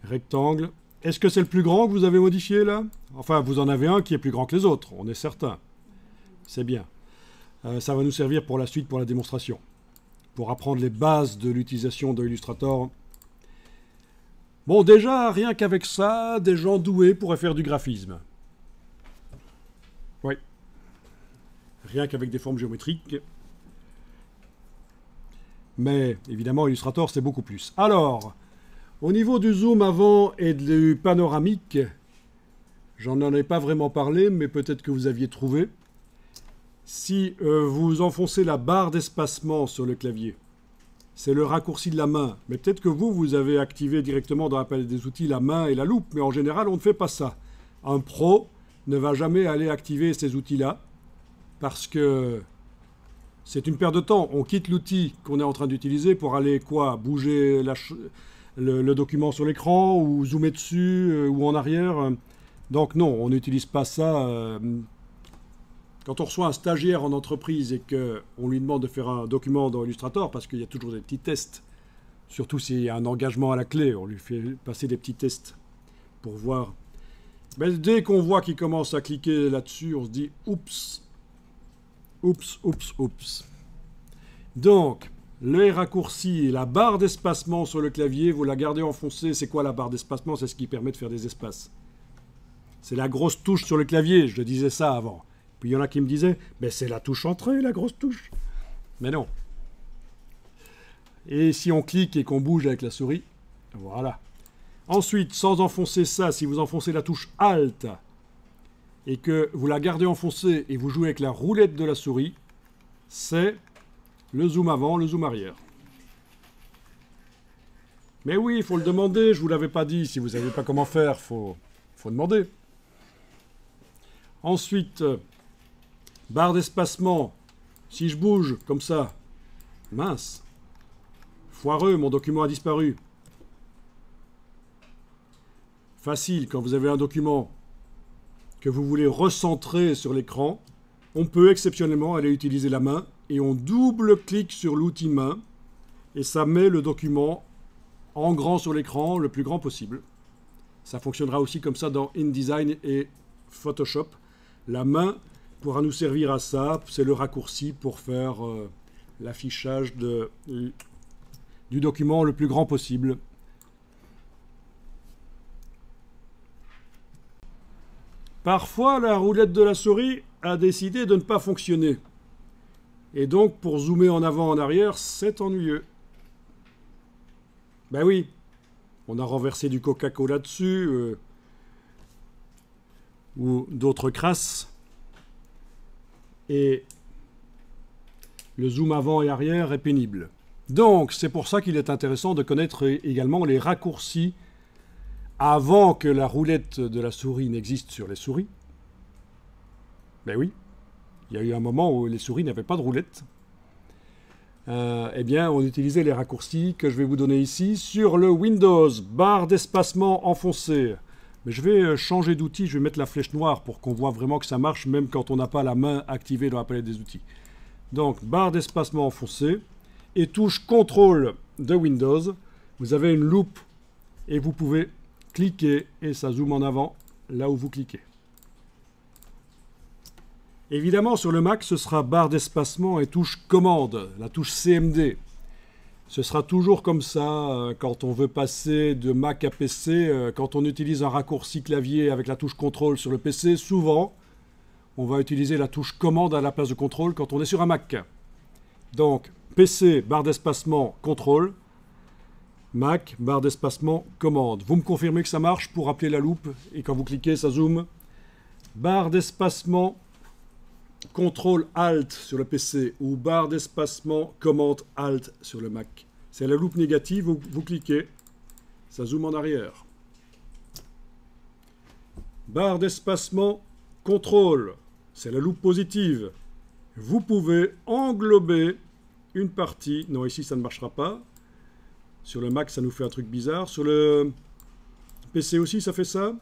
rectangle. Est-ce que c'est le plus grand que vous avez modifié là? Enfin, vous en avez un qui est plus grand que les autres, on est certain. C'est bien. Ça va nous servir pour la suite, pour la démonstration. Pour apprendre les bases de l'utilisation de Illustrator. Bon, déjà, rien qu'avec ça, des gens doués pourraient faire du graphisme. Oui. Rien qu'avec des formes géométriques. Mais, évidemment, Illustrator, c'est beaucoup plus. Alors, au niveau du zoom avant et du panoramique, j'en ai pas vraiment parlé, mais peut-être que vous aviez trouvé. Si vous enfoncez la barre d'espacement sur le clavier, c'est le raccourci de la main. Mais peut-être que vous avez activé directement dans la palette des outils la main et la loupe, mais en général, on ne fait pas ça. Un pro ne va jamais aller activer ces outils-là, parce que c'est une perte de temps. On quitte l'outil qu'on est en train d'utiliser pour aller bouger le document sur l'écran, ou zoomer dessus, ou en arrière. Donc non, on n'utilise pas ça. Quand on reçoit un stagiaire en entreprise et qu'on lui demande de faire un document dans Illustrator, parce qu'il y a toujours des petits tests, surtout s'il y a un engagement à la clé, on lui fait passer des petits tests pour voir. Mais dès qu'on voit qu'il commence à cliquer là-dessus, on se dit « oups, oups, oups, oups ». Donc, les raccourcis et la barre d'espacement sur le clavier, vous la gardez enfoncée. C'est quoi la barre d'espacement? C'est ce qui permet de faire des espaces. C'est la grosse touche sur le clavier, je disais ça avant. Puis il y en a qui me disaient, mais c'est la touche entrée, la grosse touche. Mais non. Et si on clique et qu'on bouge avec la souris, voilà. Ensuite, sans enfoncer ça, si vous enfoncez la touche Alt et que vous la gardez enfoncée et vous jouez avec la roulette de la souris, c'est le zoom avant, le zoom arrière. Mais oui, il faut le demander, je ne vous l'avais pas dit. Si vous ne savez pas comment faire, il faut demander. Ensuite, barre d'espacement. Si je bouge comme ça, mince, foireux, mon document a disparu. Facile, quand vous avez un document que vous voulez recentrer sur l'écran, on peut exceptionnellement aller utiliser la main et on double-clique sur l'outil main et ça met le document en grand sur l'écran, le plus grand possible. Ça fonctionnera aussi comme ça dans InDesign et Photoshop. La main pourra nous servir à ça, c'est le raccourci pour faire l'affichage du document le plus grand possible. Parfois, la roulette de la souris a décidé de ne pas fonctionner. Et donc, pour zoomer en avant, en arrière, c'est ennuyeux. Ben oui, on a renversé du Coca-Cola dessus, ou d'autres crasses. Et le zoom avant et arrière est pénible. Donc, c'est pour ça qu'il est intéressant de connaître également les raccourcis avant que la roulette de la souris n'existe sur les souris. Ben oui, il y a eu un moment où les souris n'avaient pas de roulette. Eh bien, on utilisait les raccourcis que je vais vous donner ici sur le Windows, barre d'espacement enfoncée. Mais je vais changer d'outil, je vais mettre la flèche noire pour qu'on voit vraiment que ça marche, même quand on n'a pas la main activée dans la palette des outils. Donc, barre d'espacement enfoncée et touche CTRL de Windows. Vous avez une loupe et vous pouvez cliquer et ça zoome en avant là où vous cliquez. Évidemment, sur le Mac, ce sera barre d'espacement et touche commande, la touche CMD. Ce sera toujours comme ça quand on veut passer de Mac à PC. Quand on utilise un raccourci clavier avec la touche CTRL sur le PC, souvent, on va utiliser la touche commande à la place de contrôle quand on est sur un Mac. Donc, PC, barre d'espacement, contrôle. Mac, barre d'espacement, commande. Vous me confirmez que ça marche pour appeler la loupe et quand vous cliquez, ça zoome. Barre d'espacement, contrôle Alt sur le PC ou barre d'espacement, commande Alt sur le Mac. C'est la loupe négative, vous cliquez, ça zoome en arrière. Barre d'espacement, contrôle, c'est la loupe positive. Vous pouvez englober une partie. Non, ici, ça ne marchera pas. Sur le Mac, ça nous fait un truc bizarre. Sur le PC aussi, ça fait ça.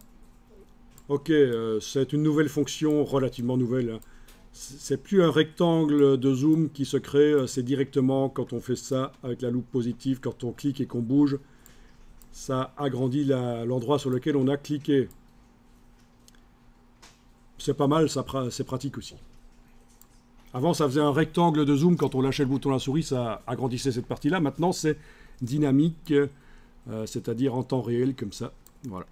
Ok, c'est une nouvelle fonction, relativement nouvelle. Hein. C'est plus un rectangle de zoom qui se crée, c'est directement quand on fait ça avec la loupe positive, quand on clique et qu'on bouge, ça agrandit l'endroit sur lequel on a cliqué. C'est pas mal, c'est pratique aussi. Avant, ça faisait un rectangle de zoom. Quand on lâchait le bouton à la souris, ça agrandissait cette partie-là. Maintenant, c'est dynamique, c'est-à-dire en temps réel, comme ça. Voilà.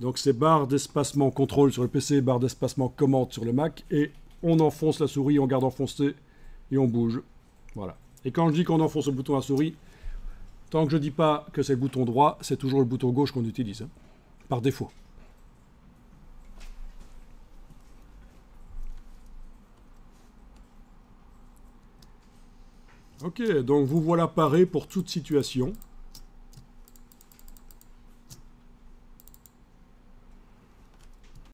Donc, c'est barre d'espacement contrôle sur le PC, barre d'espacement commande sur le Mac. Et on enfonce la souris, on garde enfoncé et on bouge. Voilà. Et quand je dis qu'on enfonce le bouton à la souris, tant que je ne dis pas que c'est le bouton droit, c'est toujours le bouton gauche qu'on utilise, hein, par défaut. Ok, donc vous voilà paré pour toute situation.